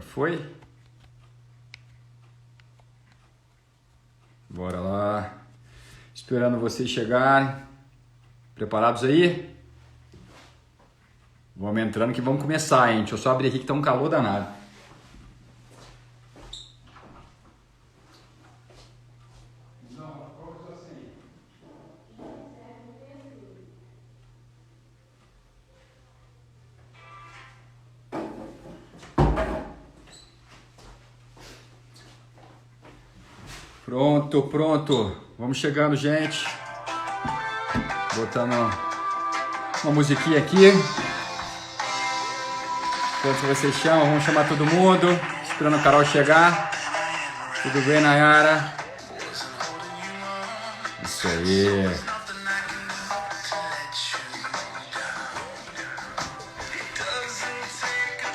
Já foi? Bora lá. Esperando vocês chegarem. Preparados aí? Vamos entrando que vamos começar, hein? Deixa eu só abrir aqui que tá um calor danado. Pronto, pronto. Vamos chegando, gente. Botando uma musiquinha aqui. Enquanto vocês chamam, vamos chamar todo mundo. Esperando a Carol chegar. Tudo bem, Nayara? Isso aí.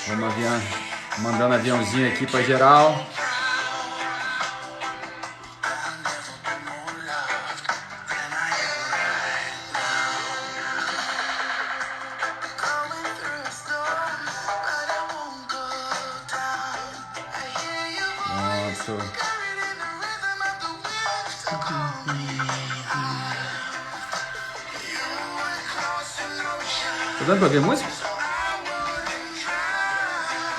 Vamos mandando aviãozinho aqui pra geral. Tá dando pra ver música?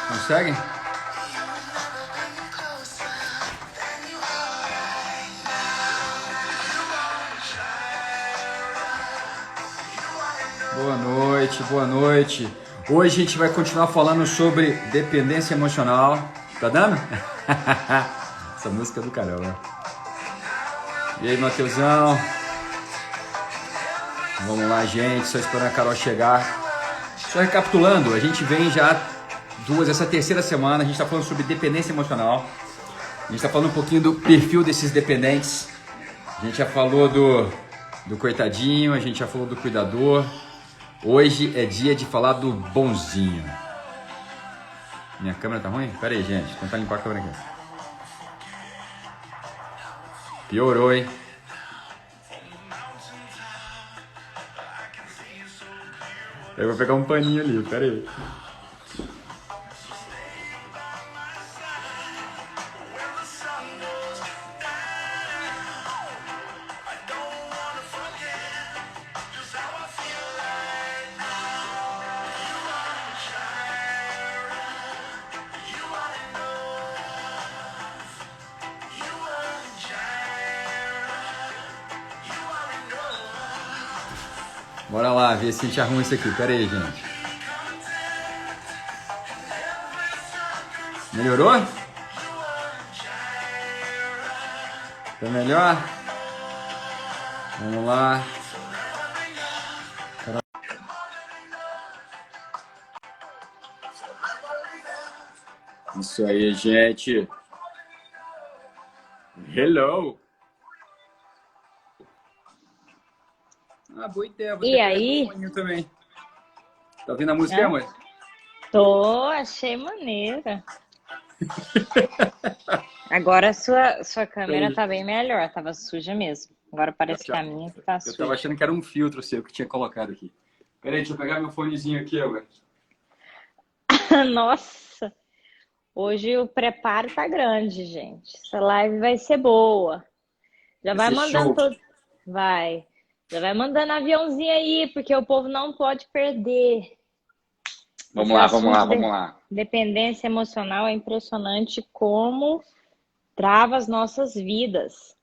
Conseguem? Boa noite, boa noite. Hoje a gente vai continuar falando sobre dependência emocional. Tá dando? Essa música é do caramba. E aí, Mateusão? Vamos lá, gente. Só esperando a Carol chegar. Só recapitulando, a gente vem já essa terceira semana, a gente está falando sobre dependência emocional. A gente está falando um pouquinho do perfil desses dependentes. A gente já falou do coitadinho, a gente já falou do cuidador. Hoje é dia de falar do bonzinho. Minha câmera tá ruim? Pera aí, gente. Vou tentar limpar a câmera aqui. Piorou, hein? Eu vou pegar um paninho ali, pera aí. Bora lá, ver se a gente arruma isso aqui. Pera aí, gente. Melhorou? Tá melhor? Vamos lá. Isso aí, gente. Hello. Ah, boa ideia. Vou E aí? Também. Tá ouvindo a música, amor? Tô, achei maneira. Agora a sua câmera tá bem melhor, tava suja mesmo. Agora parece que a minha tá suja. Eu tava achando que era um filtro seu que tinha colocado aqui. Peraí, deixa eu pegar meu fonezinho aqui, amor. Nossa! Hoje o preparo tá grande, gente. Essa live vai ser boa. Já vai mandando todo. Vai. Já vai mandando aviãozinho aí, porque o povo não pode perder. Vamos lá. Dependência emocional é impressionante como trava as nossas vidas.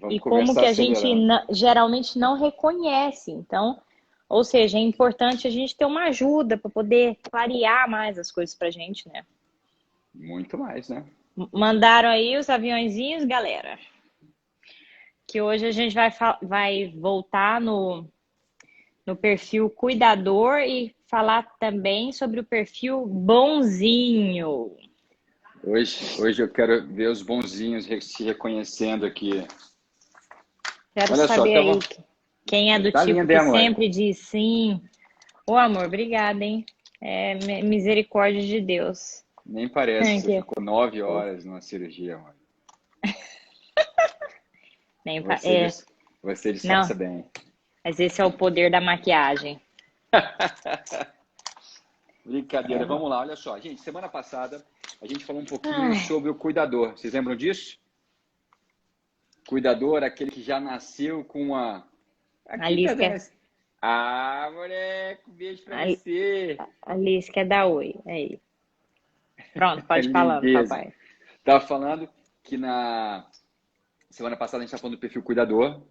E como que a gente geralmente não reconhece. Então, ou seja, é importante a gente ter uma ajuda para poder clarear mais as coisas pra gente, né? Muito mais, né? Mandaram aí os aviãozinhos, galera. Que hoje a gente vai voltar no perfil cuidador e falar também sobre o perfil bonzinho. Hoje eu quero ver os bonzinhos se reconhecendo aqui. Quero saber aí quem é do tipo que sempre diz sim. Ô, amor, obrigada, hein? É misericórdia de Deus. Nem parece, você ficou 9 horas numa cirurgia, amor. Você disfarça bem. Mas esse é o poder da maquiagem. Brincadeira, É. vamos lá, olha só. Gente, semana passada a gente falou um pouquinho sobre o cuidador. Vocês lembram disso? Cuidador, aquele que já nasceu com a... A Aqui, Liz quer, Pedro. Ah, moleque, beijo pra você. a Liz quer dar oi. Aí. Pronto, pode ir falando, Lindeza. papai. Tava falando que na semana passada a gente estava falando do perfil cuidador.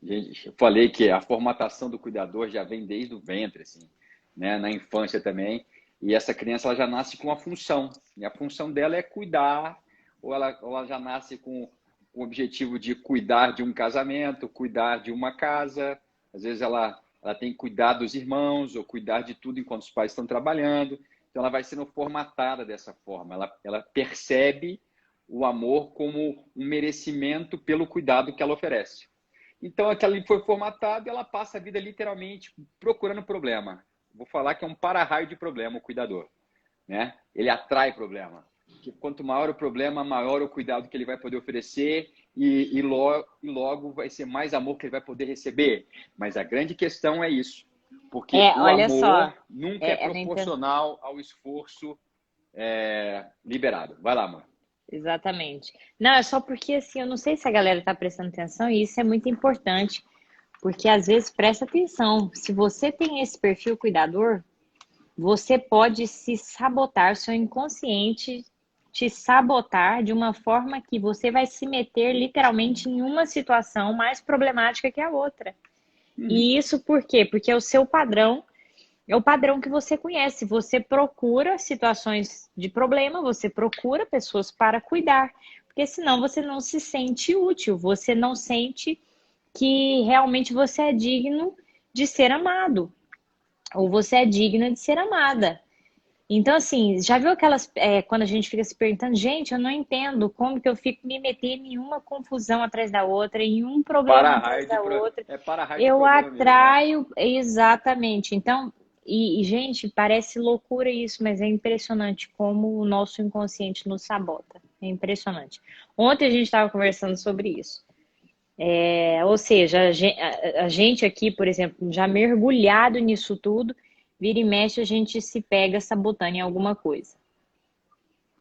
Eu falei que a formatação do cuidador já vem desde o ventre, assim, né? Na infância também. E essa criança ela já nasce com uma função. E a função dela é cuidar, ou ela já nasce com o objetivo de cuidar de um casamento, cuidar de uma casa. Às vezes ela tem que cuidar dos irmãos, ou cuidar de tudo enquanto os pais estão trabalhando. Então ela vai sendo formatada dessa forma. Ela percebe o amor como um merecimento pelo cuidado que ela oferece. Então, aquela ali foi formatada e ela passa a vida literalmente procurando problema. Vou falar que é um para-raio de problema o cuidador, né? Ele atrai problema. Porque quanto maior o problema, maior o cuidado que ele vai poder oferecer e logo vai ser mais amor que ele vai poder receber. Mas a grande questão é isso. Porque o Olha amor só, nunca é proporcional ao esforço liberado. Vai lá, mano. exatamente. Não, é só porque assim, eu não sei se a galera tá prestando atenção e isso é muito importante, porque às vezes presta atenção. Se você tem esse perfil cuidador, você pode se sabotar, seu inconsciente te sabotar de uma forma que você vai se meter literalmente em uma situação mais problemática que a outra. E isso por quê? Porque o seu padrão é o padrão que você conhece. Você procura situações de problema, você procura pessoas para cuidar, porque senão você não se sente útil, você não sente que realmente você é digno de ser amado, ou você é digna de ser amada. Então, assim, já viu aquelas. Quando a gente fica se perguntando, gente, eu não entendo como que eu fico me metendo em uma confusão atrás da outra, em um problema atrás da outra. É para-raio de Eu problema mesmo, né? atraio. Exatamente. Então, gente, parece loucura isso, mas é impressionante como o nosso inconsciente nos sabota. É impressionante. Ontem a gente estava conversando sobre isso. Ou seja, a gente aqui, por exemplo, já mergulhado nisso tudo, vira e mexe, a gente se pega sabotando em alguma coisa.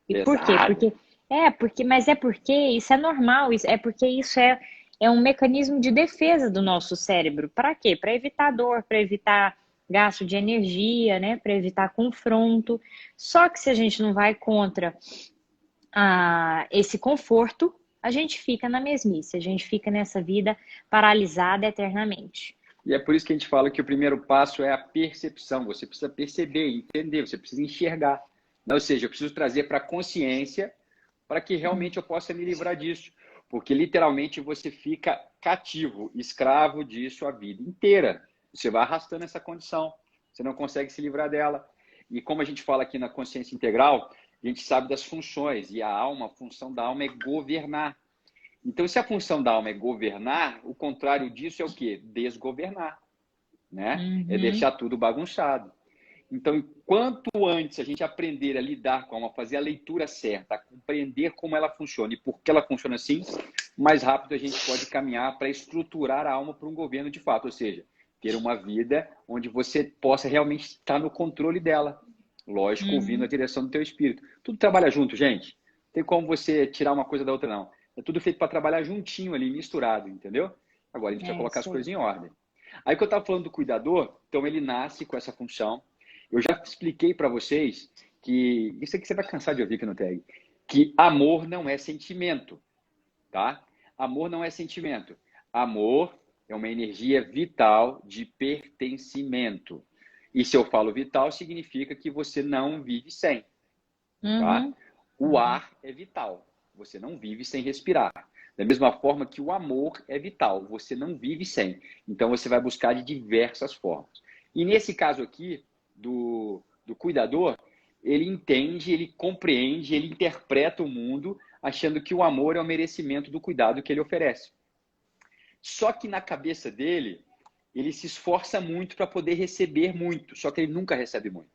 E por quê? Pesado. Mas é porque isso é normal, porque isso é um mecanismo de defesa do nosso cérebro. Para quê? Para evitar dor, para evitar gasto de energia, né? Para evitar confronto. Só que se a gente não vai contra esse conforto, a gente fica na mesmice, a gente fica nessa vida paralisada eternamente. E é por isso que a gente fala que o primeiro passo é a percepção. Você precisa perceber, entender, você precisa enxergar. Ou seja, eu preciso trazer para a consciência para que realmente eu possa me livrar disso. Porque literalmente você fica cativo, escravo disso a vida inteira. Você vai arrastando essa condição. Você não consegue se livrar dela. E como a gente fala aqui na consciência integral, a gente sabe das funções. E a função da alma é governar. Então, se a função da alma é governar, o contrário disso é o quê? Desgovernar, né? É deixar tudo bagunçado. Então, quanto antes a gente aprender a lidar com a alma, fazer a leitura certa, a compreender como ela funciona e por que ela funciona assim, mais rápido a gente pode caminhar para estruturar a alma para um governo de fato, ou seja, ter uma vida onde você possa realmente estar no controle dela. Lógico, ouvindo a direção do teu espírito. Tudo trabalha junto, gente. Não tem como você tirar uma coisa da outra, não. É tudo feito para trabalhar juntinho ali, misturado, entendeu? Agora a gente vai colocar as coisas em ordem. Aí que eu estava falando do cuidador, então ele nasce com essa função. Eu já expliquei para vocês que, isso aqui você vai cansar de ouvir que não tem, que amor não é sentimento, tá? Amor não é sentimento. Amor é uma energia vital de pertencimento. E se eu falo vital, significa que você não vive sem, tá? O ar é vital. Você não vive sem respirar. Da mesma forma que o amor é vital, você não vive sem. Então você vai buscar de diversas formas. E nesse caso aqui, do cuidador, ele entende, ele compreende, ele interpreta o mundo achando que o amor é o merecimento do cuidado que ele oferece. Só que na cabeça dele, ele se esforça muito para poder receber muito, só que ele nunca recebe muito.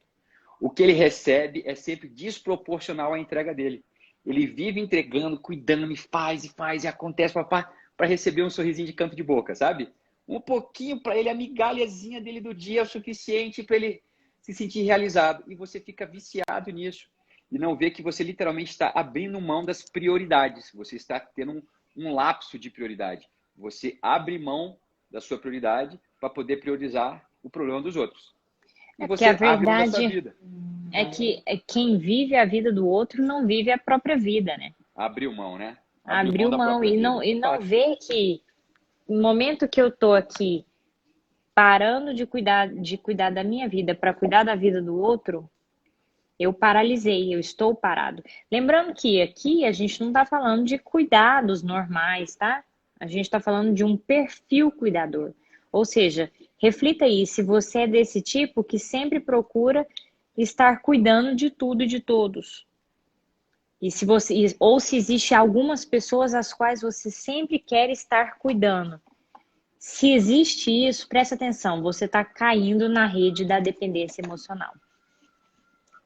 O que ele recebe é sempre desproporcional à entrega dele. Ele vive entregando, cuidando, e faz, e acontece, para receber um sorrisinho de canto de boca, sabe? Um pouquinho para ele, a migalhazinha dele do dia é o suficiente para ele se sentir realizado. E você fica viciado nisso. E não vê que você literalmente está abrindo mão das prioridades. Você está tendo um lapso de prioridade. Você abre mão da sua prioridade para poder priorizar o problema dos outros. E Porque a você abre mão da sua verdade vida. é que quem vive a vida do outro não vive a própria vida, né? Abriu mão, né? Abriu Da mão própria e vida. não vê que no momento que eu tô aqui parando de cuidar da minha vida para cuidar da vida do outro, eu paralisei, eu estou parado. Lembrando que aqui a gente não está falando de cuidados normais, tá? A gente está falando de um perfil cuidador. Ou seja, reflita aí se você é desse tipo que sempre procura estar cuidando de tudo e de todos. E se você, ou se existe algumas pessoas às quais você sempre quer estar cuidando. Se existe isso, presta atenção, você está caindo na rede da dependência emocional.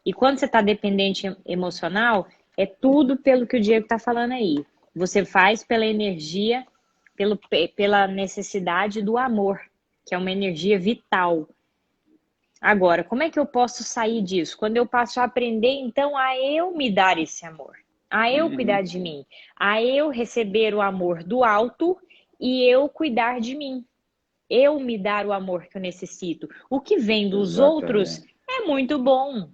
E quando você está dependente emocional, é tudo pelo que o Diego está falando aí. Você faz pela energia, pela necessidade do amor, que é uma energia vital. Agora, como é que eu posso sair disso? Quando eu passo a aprender, então, a eu me dar esse amor, a eu cuidar de mim, a eu receber o amor do alto e eu cuidar de mim, eu me dar o amor que eu necessito. O que vem dos outros é muito bom,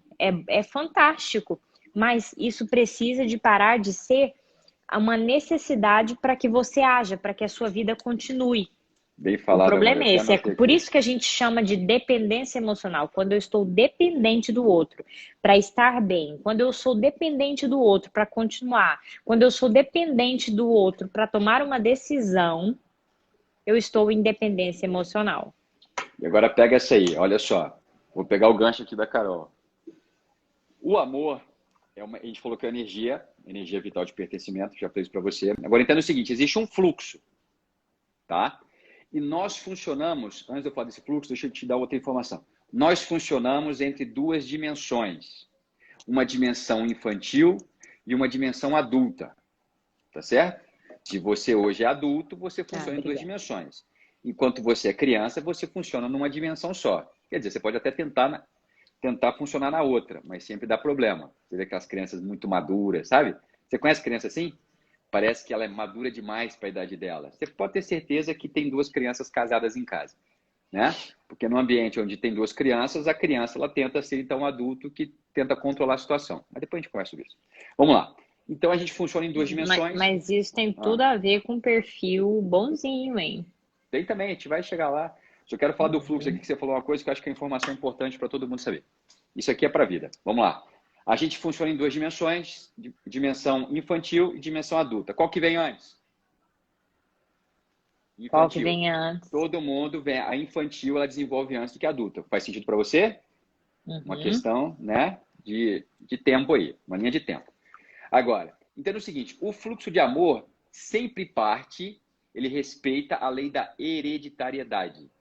é fantástico, mas isso precisa de parar de ser uma necessidade para que você haja, para que a sua vida continue. Bem O falado, amor. problema é esse, é por isso que a gente chama de dependência emocional. Quando eu estou dependente do outro para estar bem, quando eu sou dependente do outro para continuar, quando eu sou dependente do outro para tomar uma decisão, eu estou em dependência emocional. E agora pega essa aí, olha só. Vou pegar o gancho aqui da Carol. O amor, a gente falou que é energia vital de pertencimento, já falei isso para você. Agora entenda o seguinte, existe um fluxo, tá? E nós funcionamos, antes de eu falar desse fluxo, deixa eu te dar outra informação. Nós funcionamos entre duas dimensões. Uma dimensão infantil e uma dimensão adulta, tá certo? Se você hoje é adulto, você funciona em duas dimensões. Enquanto você é criança, você funciona numa dimensão só. Quer dizer, você pode até tentar funcionar na outra, mas sempre dá problema. Você vê aquelas crianças muito maduras, sabe? Você conhece criança assim? Parece que ela é madura demais para a idade dela. Você pode ter certeza que tem duas crianças casadas em casa, né? Porque no ambiente onde tem duas crianças, a criança ela tenta ser então um adulto que tenta controlar a situação. Mas depois a gente conversa sobre isso. Vamos lá. Então a gente funciona em duas dimensões. Mas isso tem tudo a ver com perfil bonzinho, hein? Tem também, a gente vai chegar lá. Só quero falar do fluxo aqui, que você falou uma coisa que eu acho que é informação importante para todo mundo saber. Isso aqui é para a vida. Vamos lá. A gente funciona em duas dimensões, dimensão infantil e dimensão adulta. Qual que vem antes? Infantil. Qual que vem antes? Todo mundo vem. A infantil ela desenvolve antes do que a adulta. Faz sentido para você? Uma questão, né, de tempo aí, uma linha de tempo. Agora, entenda o seguinte, o fluxo de amor sempre parte, ele respeita a lei da hereditariedade.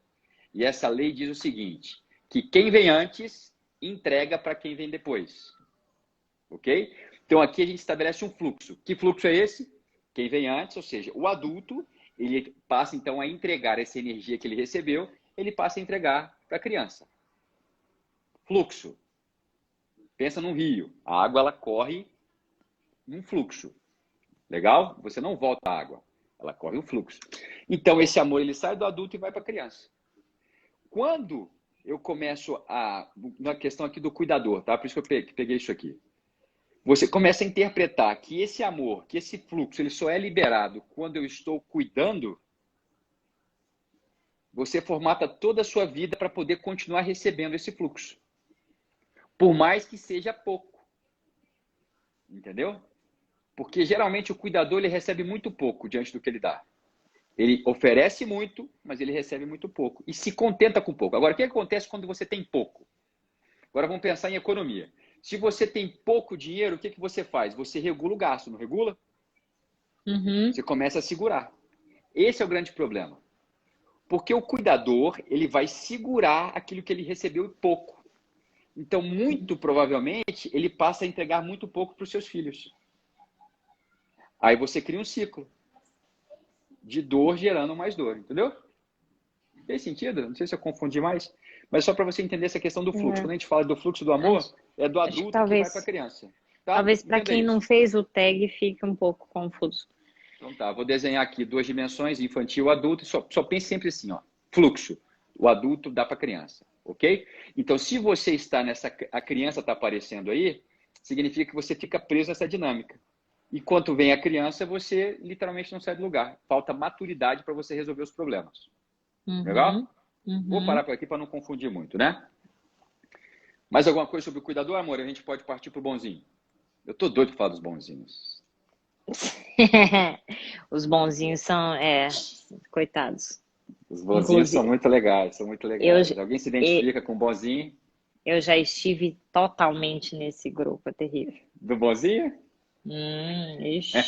E essa lei diz o seguinte, que quem vem antes entrega para quem vem depois. Ok? Então aqui a gente estabelece um fluxo. Que fluxo é esse? Quem vem antes, ou seja, o adulto, ele passa então a entregar essa energia que ele recebeu, ele passa a entregar para a criança. Fluxo. Pensa num rio. A água ela corre num fluxo. Legal? Você não volta a água. Ela corre um fluxo. Então esse amor ele sai do adulto e vai para a criança. Quando eu começo na questão aqui do cuidador, tá? Por isso que eu peguei isso aqui. Você começa a interpretar que esse amor, que esse fluxo, ele só é liberado quando eu estou cuidando. Você formata toda a sua vida para poder continuar recebendo esse fluxo. Por mais que seja pouco. Entendeu? Porque geralmente o cuidador ele recebe muito pouco diante do que ele dá. Ele oferece muito, mas ele recebe muito pouco. E se contenta com pouco. Agora, o que acontece quando você tem pouco? Agora vamos pensar em economia. Se você tem pouco dinheiro, o que você faz? Você regula o gasto, não regula? Você começa a segurar. Esse é o grande problema. Porque o cuidador, ele vai segurar aquilo que ele recebeu pouco. Então, muito provavelmente, ele passa a entregar muito pouco para os seus filhos. Aí você cria um ciclo de dor gerando mais dor, entendeu? Tem sentido? Não sei se eu confundi mais. Mas só para você entender essa questão do fluxo. Quando a gente fala do fluxo do amor, é do adulto que vai para a criança. Tá? Talvez para quem não fez o tag fique um pouco confuso. Então tá, vou desenhar aqui 2 dimensões, infantil e adulto, e só pense sempre assim, ó, fluxo. O adulto dá para a criança, ok? Então, se você está a criança está aparecendo aí, significa que você fica preso nessa dinâmica. E quando vem a criança, você literalmente não sai do lugar. Falta maturidade para você resolver os problemas. Legal? Vou parar por aqui para não confundir muito, né? Mais alguma coisa sobre o cuidador, amor? A gente pode partir para o bonzinho. Eu tô doido para falar dos bonzinhos. Os bonzinhos são, coitados. Os bonzinhos são muito legais, são muito legais. Alguém se identifica com o bonzinho? Eu já estive totalmente nesse grupo, é terrível. Do bonzinho? Ixi.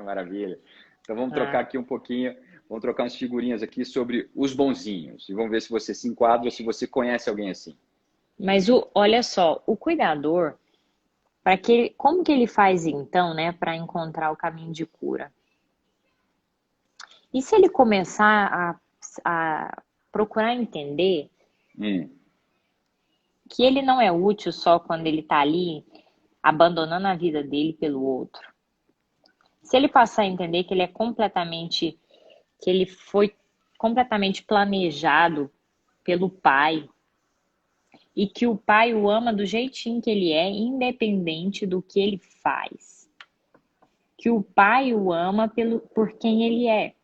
Maravilha. Então vamos trocar aqui um pouquinho, vamos trocar umas figurinhas aqui sobre os bonzinhos. E vamos ver se você se enquadra ou se você conhece alguém assim. Mas olha só, o cuidador, como que ele faz então, né, para encontrar o caminho de cura? E se ele começar a procurar entender que ele não é útil só quando ele está ali abandonando a vida dele pelo outro? Se ele passar a entender que ele foi completamente planejado pelo pai e que o pai o ama do jeitinho que ele é, independente do que ele faz. Que o pai o ama por quem ele é.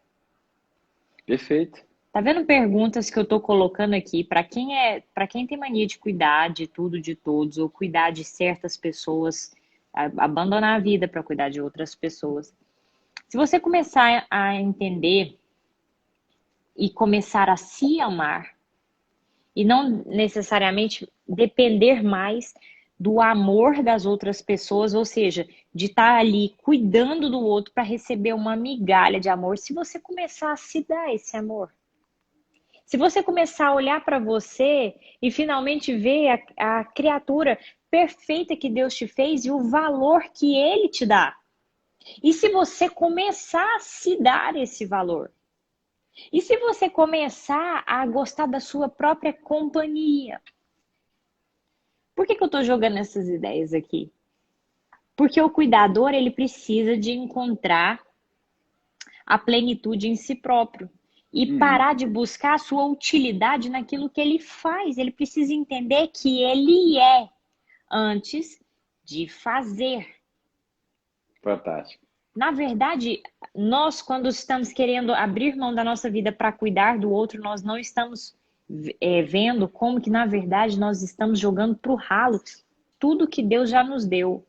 Perfeito. Tá vendo perguntas que eu tô colocando aqui para quem tem mania de cuidar de tudo, de todos, ou cuidar de certas pessoas, abandonar a vida para cuidar de outras pessoas. Se você começar a entender e começar a se amar, e não necessariamente depender mais do amor das outras pessoas, ou seja, de estar ali cuidando do outro para receber uma migalha de amor, se você começar a se dar esse amor. Se você começar a olhar para você e finalmente ver a criatura perfeita que Deus te fez e o valor que Ele te dá. E se você começar a se dar esse valor? E se você começar a gostar da sua própria companhia? Por que eu estou jogando essas ideias aqui? Porque o cuidador, ele precisa de encontrar a plenitude em si próprio. E parar de buscar a sua utilidade naquilo que ele faz. Ele precisa entender que ele é antes de fazer. Fantástico. Na verdade, nós, quando estamos querendo abrir mão da nossa vida para cuidar do outro, nós não estamos vendo como que, na verdade, nós estamos jogando para o ralo tudo que Deus já nos deu.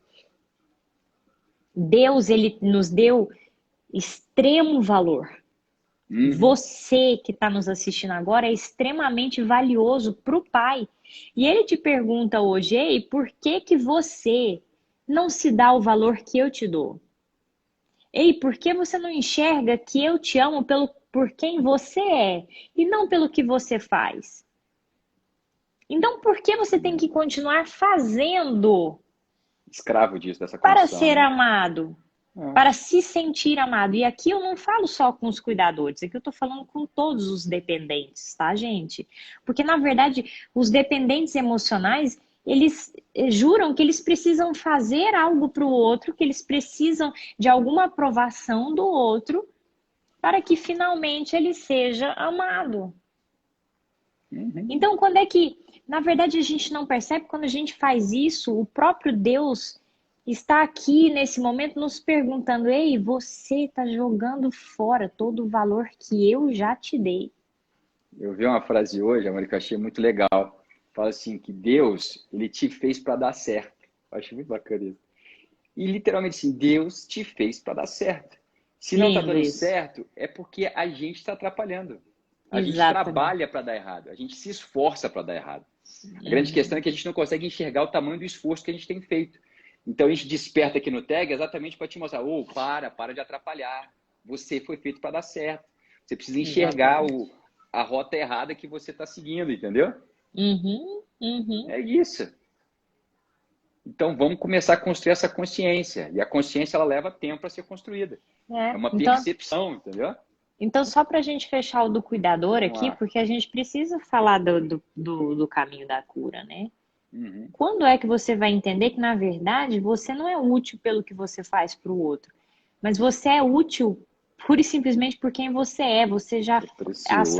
Deus, ele nos deu extremo valor. Você que está nos assistindo agora é extremamente valioso para o Pai. E Ele te pergunta hoje, ei, por que você não se dá o valor que eu te dou? Ei, por que você não enxerga que eu te amo por quem você é e não pelo que você faz? Então, por que você tem que continuar fazendo? Escravo disso, dessa condição. Para ser amado. Para se sentir amado. E aqui eu não falo só com os cuidadores, aqui eu tô falando com todos os dependentes, tá, gente? Porque, na verdade, os dependentes emocionais, eles juram que eles precisam fazer algo para o outro, que eles precisam de alguma aprovação do outro, para que finalmente ele seja amado. Então, quando é que, na verdade, a gente não percebe, quando a gente faz isso, o próprio Deus está aqui nesse momento nos perguntando, ei, você está jogando fora todo o valor que eu já te dei. Eu vi uma frase hoje, amor, que eu achei muito legal. Fala assim, que Deus, ele te fez para dar certo. Eu acho muito bacana isso. E literalmente assim, Deus te fez para dar certo. Se não está dando certo, é porque a gente está atrapalhando. A gente trabalha para dar errado. A gente se esforça para dar errado. A grande questão é que a gente não consegue enxergar o tamanho do esforço que a gente tem feito. Então, a gente desperta aqui no tag exatamente para te mostrar, para de atrapalhar. Você foi feito para dar certo. Você precisa enxergar a rota errada que você está seguindo, entendeu? É isso. Então, vamos começar a construir essa consciência. E a consciência, ela leva tempo para ser construída. É uma percepção, entendeu? Então, só para a gente fechar o do cuidador aqui, porque a gente precisa falar do caminho da cura, né? Uhum. Quando é que você vai entender que, na verdade, você não é útil pelo que você faz para o outro, mas você é útil pura e simplesmente por quem você é. Você já.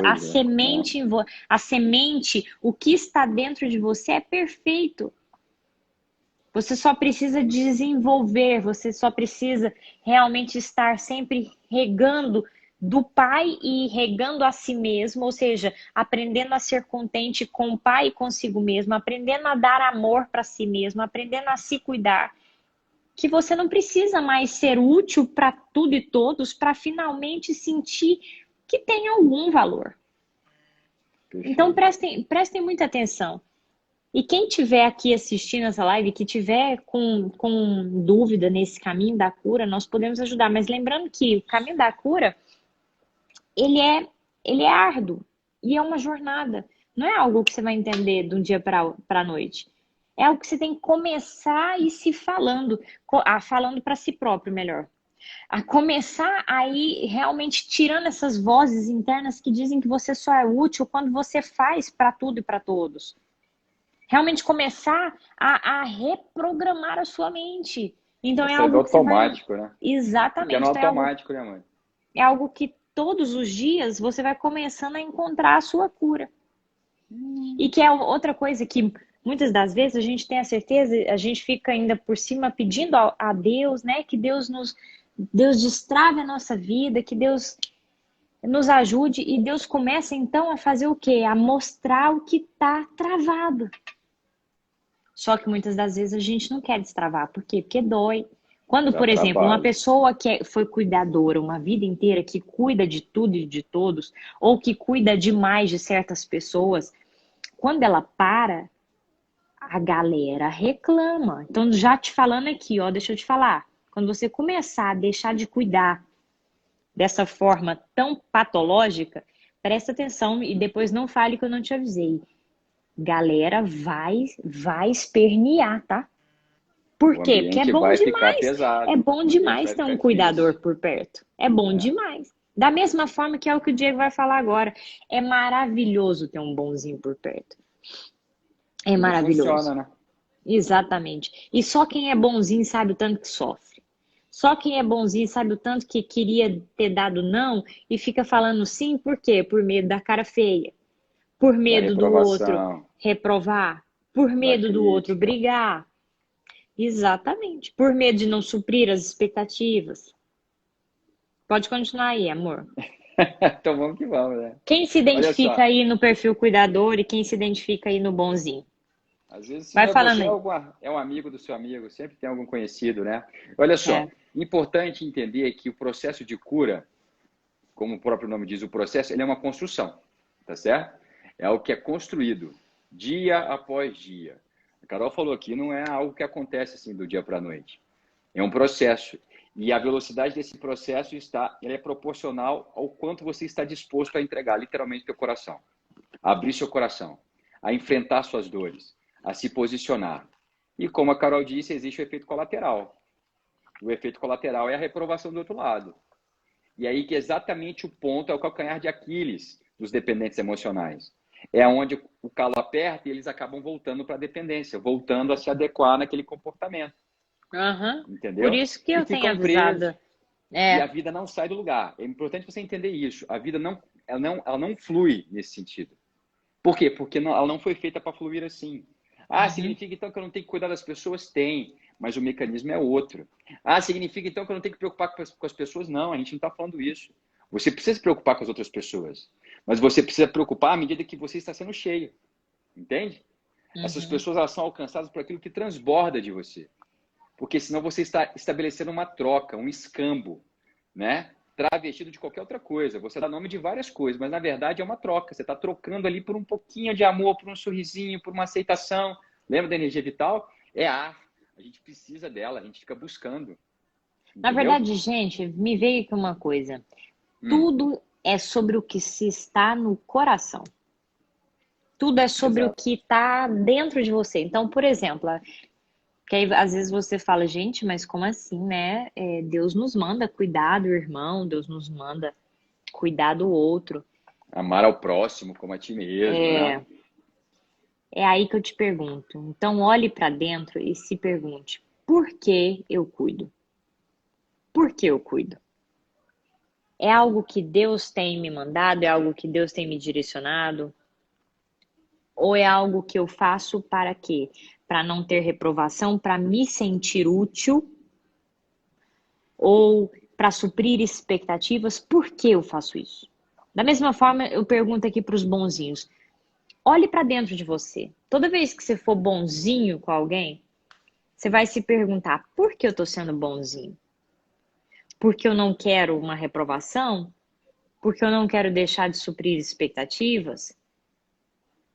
A semente, a semente, o que está dentro de você é perfeito. Você só precisa desenvolver, você só precisa realmente estar sempre regando do pai e regando a si mesmo, ou seja, aprendendo a ser contente com o pai e consigo mesmo, aprendendo a dar amor para si mesmo, aprendendo a se cuidar, que você não precisa mais ser útil para tudo e todos para finalmente sentir que tem algum valor. Perfeito. Então prestem muita atenção. E quem tiver aqui assistindo essa live, que tiver com dúvida nesse caminho da cura, nós podemos ajudar. Mas lembrando que o caminho da cura, ele é árduo e é uma jornada. Não é algo que você vai entender de um dia para a noite. É algo que você tem que começar e se falando para si próprio, melhor. A começar aí realmente tirando essas vozes internas que dizem que você só é útil quando você faz para tudo e para todos. Realmente começar a reprogramar a sua mente. Então é algo que automático, né? Exatamente. É no automático, né, mãe? É algo que todos os dias você vai começando a encontrar a sua cura. E que é outra coisa que muitas das vezes a gente tem a certeza, a gente fica ainda por cima pedindo a Deus, né? Que Deus destrave a nossa vida, que Deus nos ajude. E Deus começa então a fazer o quê? A mostrar o que está travado. Só que muitas das vezes a gente não quer destravar. Por quê? Porque dói. Quando, por exemplo, uma pessoa que foi cuidadora uma vida inteira, que cuida de tudo e de todos, ou que cuida demais de certas pessoas, quando ela para, a galera reclama. Então, já te falando aqui, ó, deixa eu te falar. Quando você começar a deixar de cuidar dessa forma tão patológica, presta atenção e depois não fale que eu não te avisei. Galera vai espernear, tá? Por quê? Porque é bom demais. É bom demais ter um cuidador por perto. É bom demais. Da mesma forma que é o que o Diego vai falar agora. É maravilhoso ter um bonzinho por perto. É maravilhoso. Funciona, né? Exatamente. E só quem é bonzinho sabe o tanto que sofre. Só quem é bonzinho sabe o tanto que queria ter dado não e fica falando sim, por quê? Por medo da cara feia. Por medo do outro reprovar. Por medo do outro brigar. Exatamente. Por medo de não suprir as expectativas. Pode continuar aí, amor. Então vamos que vamos, né? Quem se identifica aí no perfil cuidador e quem se identifica aí no bonzinho? Às vezes vai falando você é um amigo do seu amigo, sempre tem algum conhecido, né? Olha só, importante entender que o processo de cura, como o próprio nome diz, o processo, ele é uma construção, tá certo? É algo que é construído dia após dia. A Carol falou aqui, não é algo que acontece assim do dia para a noite. É um processo. E a velocidade desse processo é proporcional ao quanto você está disposto a entregar, literalmente, teu coração. A abrir seu coração, a enfrentar suas dores, a se posicionar. E como a Carol disse, existe o efeito colateral. O efeito colateral é a reprovação do outro lado. E aí que exatamente o ponto é o calcanhar de Aquiles dos dependentes emocionais. É onde o calo aperta e eles acabam voltando para a dependência, voltando a se adequar naquele comportamento. Entendeu? Por isso que eu tenho avisado. E a vida não sai do lugar. É importante você entender isso. A vida ela não flui nesse sentido. Por quê? Porque ela não foi feita para fluir assim. Significa então que eu não tenho que cuidar das pessoas? Tem, mas o mecanismo é outro. Significa então que eu não tenho que preocupar com as pessoas? Não, a gente não está falando isso. Você precisa se preocupar com as outras pessoas, mas você precisa preocupar à medida que você está sendo cheio. Entende? Essas pessoas elas são alcançadas por aquilo que transborda de você. Porque senão você está estabelecendo uma troca, um escambo, né? Travestido de qualquer outra coisa. Você dá nome de várias coisas, mas na verdade é uma troca. Você está trocando ali por um pouquinho de amor, por um sorrisinho, por uma aceitação. Lembra da energia vital? É ar. A gente precisa dela, a gente fica buscando. Entendeu? Na verdade, gente, me veio aqui uma coisa. Tudo é sobre o que se está no coração. Tudo é sobre o que está dentro de você. Então, por exemplo, que aí, às vezes você fala, gente, mas como assim, né? Deus nos manda cuidar do irmão, Deus nos manda cuidar do outro. Amar ao próximo como a ti mesmo, né? É aí que eu te pergunto. Então, olhe para dentro e se pergunte: por que eu cuido? Por que eu cuido? É algo que Deus tem me mandado? É algo que Deus tem me direcionado? Ou é algo que eu faço para quê? Para não ter reprovação, para me sentir útil? Ou para suprir expectativas? Por que eu faço isso? Da mesma forma, eu pergunto aqui para os bonzinhos. Olhe para dentro de você. Toda vez que você for bonzinho com alguém, você vai se perguntar: por que eu estou sendo bonzinho? Porque eu não quero uma reprovação? Porque eu não quero deixar de suprir expectativas?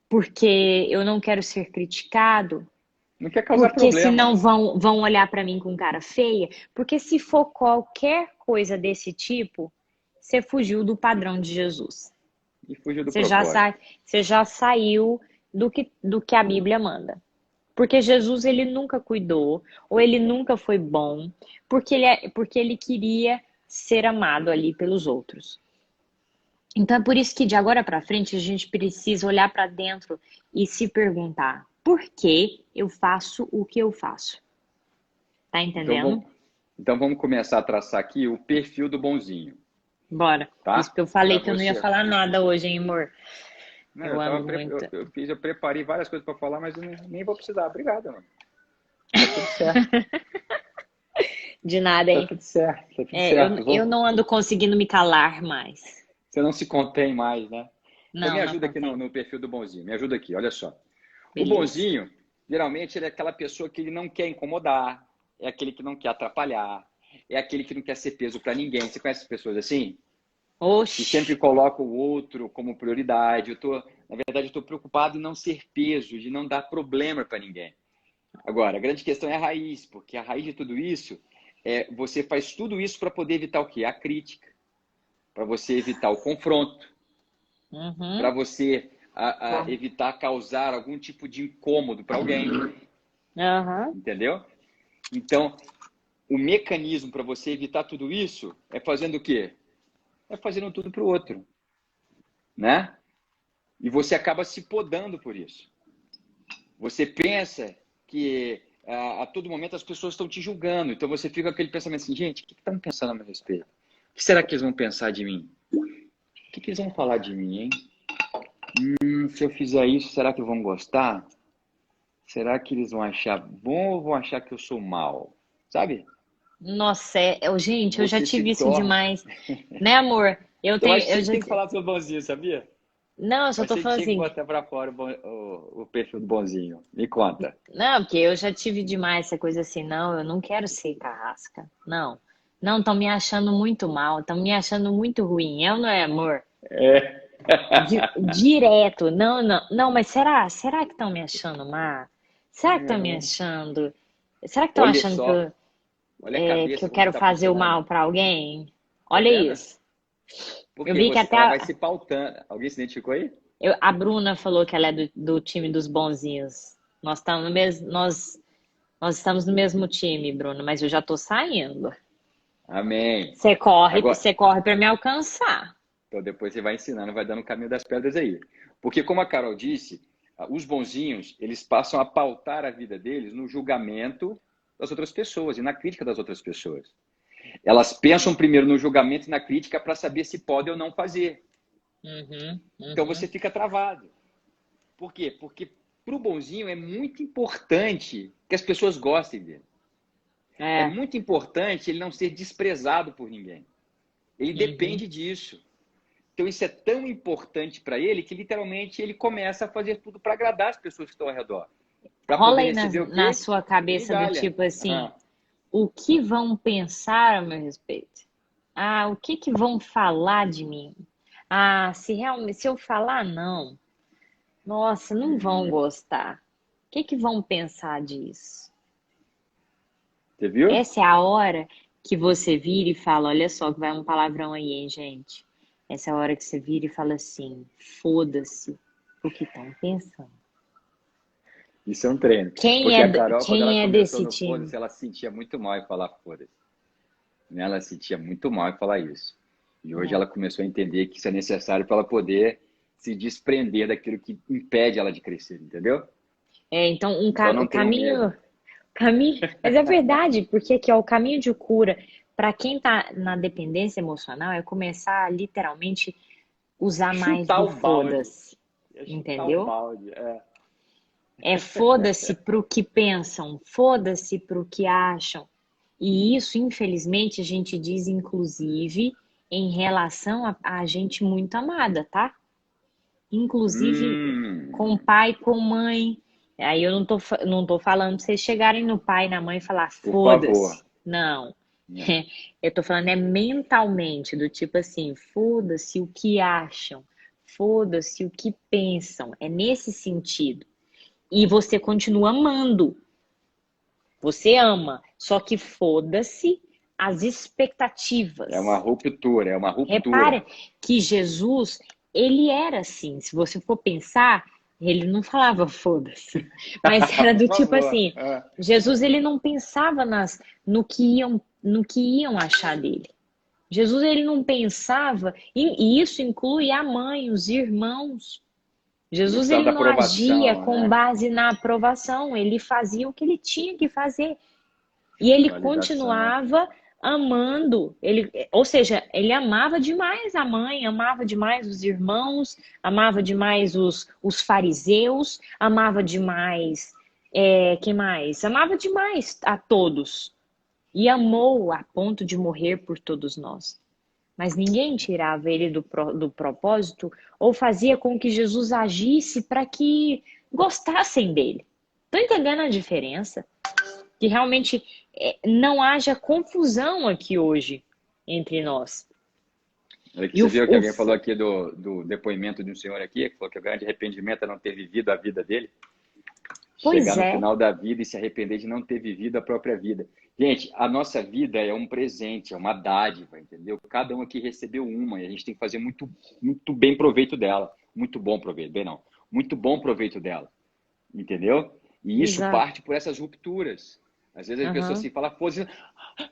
Porque eu não quero ser criticado? Não quer causar Porque problema. senão vão olhar para mim com cara feia? Porque se for qualquer coisa desse tipo, você fugiu do padrão de Jesus. E fugiu do Você já, propósito. você já saiu do que a Bíblia manda. Porque Jesus, ele nunca cuidou, ou ele nunca foi bom, porque ele queria ser amado ali pelos outros. Então é por isso que de agora para frente a gente precisa olhar para dentro e se perguntar: por que eu faço o que eu faço? Tá Então entendendo? vamos, então vamos começar a traçar aqui o perfil do bonzinho, Bora. Isso tá? que eu falei Para que eu não ia você. falar nada hoje, hein, amor? Não, Eu ando muito. eu preparei várias coisas para falar, mas eu nem vou precisar. Obrigado, mano. Tá tudo certo. De nada, Tá hein? tudo certo. Tá tudo É, eu, certo. eu não ando conseguindo me calar mais. Você não se contém mais, né? Então me Não ajuda aqui contém. no perfil do bonzinho. Me ajuda aqui, olha só. O Beleza. bonzinho, geralmente, ele é aquela pessoa que ele não quer incomodar, é aquele que não quer atrapalhar, é aquele que não quer ser peso para ninguém. Você conhece pessoas assim? Que sempre Oxi. coloca o outro como prioridade. Na verdade, eu estou preocupado em não ser peso, de não dar problema para ninguém. Agora, a grande questão é a raiz, porque a raiz de tudo isso é você faz tudo isso para poder evitar o quê? A crítica, para você evitar o confronto, para Uhum. você Bom. evitar causar algum tipo de incômodo para alguém, Aham. entendeu? Então, o mecanismo para você evitar tudo isso é fazendo o quê? É fazendo tudo para o outro, né? E você acaba se podando por isso. Você pensa que a todo momento as pessoas estão te julgando, então você fica com aquele pensamento assim, gente, o que estão pensando a meu respeito? O que será que eles vão pensar de mim? O que eles vão falar de mim, hein? Se eu fizer isso, será que vão gostar? Será que eles vão achar bom ou vão achar que eu sou mal? Sabe? Nossa, gente, eu já Você se tive isso torna. demais. Né, amor? Eu acho que você Eu que já. tem que falar do seu bonzinho, sabia? Não, eu Eu só tô achei que falando tinha que assim. botar pra fora o perfil do bonzinho. Me conta. Não, porque eu já tive demais essa coisa assim. Não, eu não quero ser carrasca. Não. Não, estão me achando muito mal, estão me achando muito ruim. Eu não é, amor? É, Direto. Não, não, não, mas será que estão me achando mal? Será que estão me é. achando? Será que estão Olha achando só, olha a que eu cabeça como que quero tá fazer o funcionando. mal para alguém? Tá Olha vendo? isso. Eu Porque vi que você, até ela vai se pautando. Alguém se identificou aí? a Bruna falou que ela é do time dos bonzinhos. Nós estamos no mesmo, nós estamos no mesmo time, Bruna, mas eu já tô saindo. Amém. Agora, Você corre para me alcançar. então depois você vai ensinando, vai dando o caminho das pedras aí. Porque como a Carol disse, os bonzinhos, eles passam a pautar a vida deles no julgamento das outras pessoas e na crítica das outras pessoas. Elas pensam primeiro no julgamento e na crítica para saber se pode ou não fazer. Uhum, Então você uhum. fica travado. Por quê? Porque para o bonzinho é muito importante que as pessoas gostem dele. É É. muito importante ele não ser desprezado por ninguém. Ele Uhum. depende disso. Então isso é tão importante para ele que literalmente ele começa a fazer tudo para agradar as pessoas que estão ao redor. Para Rola poder aí receber o na quê? sua cabeça do Migalha. tipo assim, Ah, o que vão pensar a meu respeito? Ah, o que vão falar de mim? Ah, se realmente, se eu falar não, nossa, não vão gostar. O que vão pensar disso? você viu? Essa é a hora que você vira e fala, olha só que vai um palavrão aí, hein, gente? Essa é a hora que você vira e fala assim, foda-se o que estão pensando. Isso é um treino. Porque a Carol, quando ela Quem é começou desse no time? Foda-se, ela se sentia muito mal em falar Foda-se. Né? Ela se sentia muito mal em falar isso. E hoje ela começou a entender que isso é necessário para ela poder se desprender daquilo que impede ela de crescer, entendeu? Então Então não tenho caminho, medo. mas é verdade, porque aqui, ó, o caminho de cura para quem está na dependência emocional é começar a literalmente usar mais Chutar do o balde. foda-se, É chutar o entendeu? balde. É. É foda-se pro que pensam, foda-se pro que acham. E isso, infelizmente, a gente diz, inclusive, em relação a gente muito amada, tá? Inclusive com Hum, pai, com mãe. Aí eu não tô falando pra vocês chegarem no pai e na mãe e falar, por favor. foda-se. Não. É. Eu tô falando é mentalmente, do tipo assim, foda-se o que acham, foda-se o que pensam. É nesse sentido. E você continua amando. Você ama, só que foda-se as É uma expectativas. ruptura, é uma Repare ruptura. que Jesus, ele era assim. Se você for pensar, ele não falava foda-se, mas era Por do tipo favor. assim, É. Jesus ele não pensava no que iam achar dele. Jesus ele não pensava, e isso inclui a mãe, os irmãos. Jesus Buscando ele não agia aprovação, com né? base na aprovação, ele fazia o que ele tinha que fazer. E ele Validação. continuava amando, ou seja, ele amava demais a mãe, amava demais os irmãos, amava demais os fariseus, amava demais, quem mais? Amava demais a todos. E amou a ponto de morrer por todos nós. Mas ninguém tirava ele do propósito ou fazia com que Jesus agisse para que gostassem dele. Estão entendendo a diferença? Que realmente não haja confusão aqui hoje entre nós. Olha que E você viu que alguém falou aqui do depoimento de um senhor aqui, que falou que o grande arrependimento é não ter vivido a vida dele. Chegar pois no é, final da vida e se arrepender de não ter vivido a própria vida. Gente, a nossa vida é um presente, é uma dádiva, entendeu? Cada um aqui recebeu uma e a gente tem que fazer muito, muito bem proveito dela. Muito bom proveito, bem não. Muito bom proveito dela, entendeu? E isso exato. parte por essas rupturas. Às vezes as pessoas Uhum. assim falam, foda-se.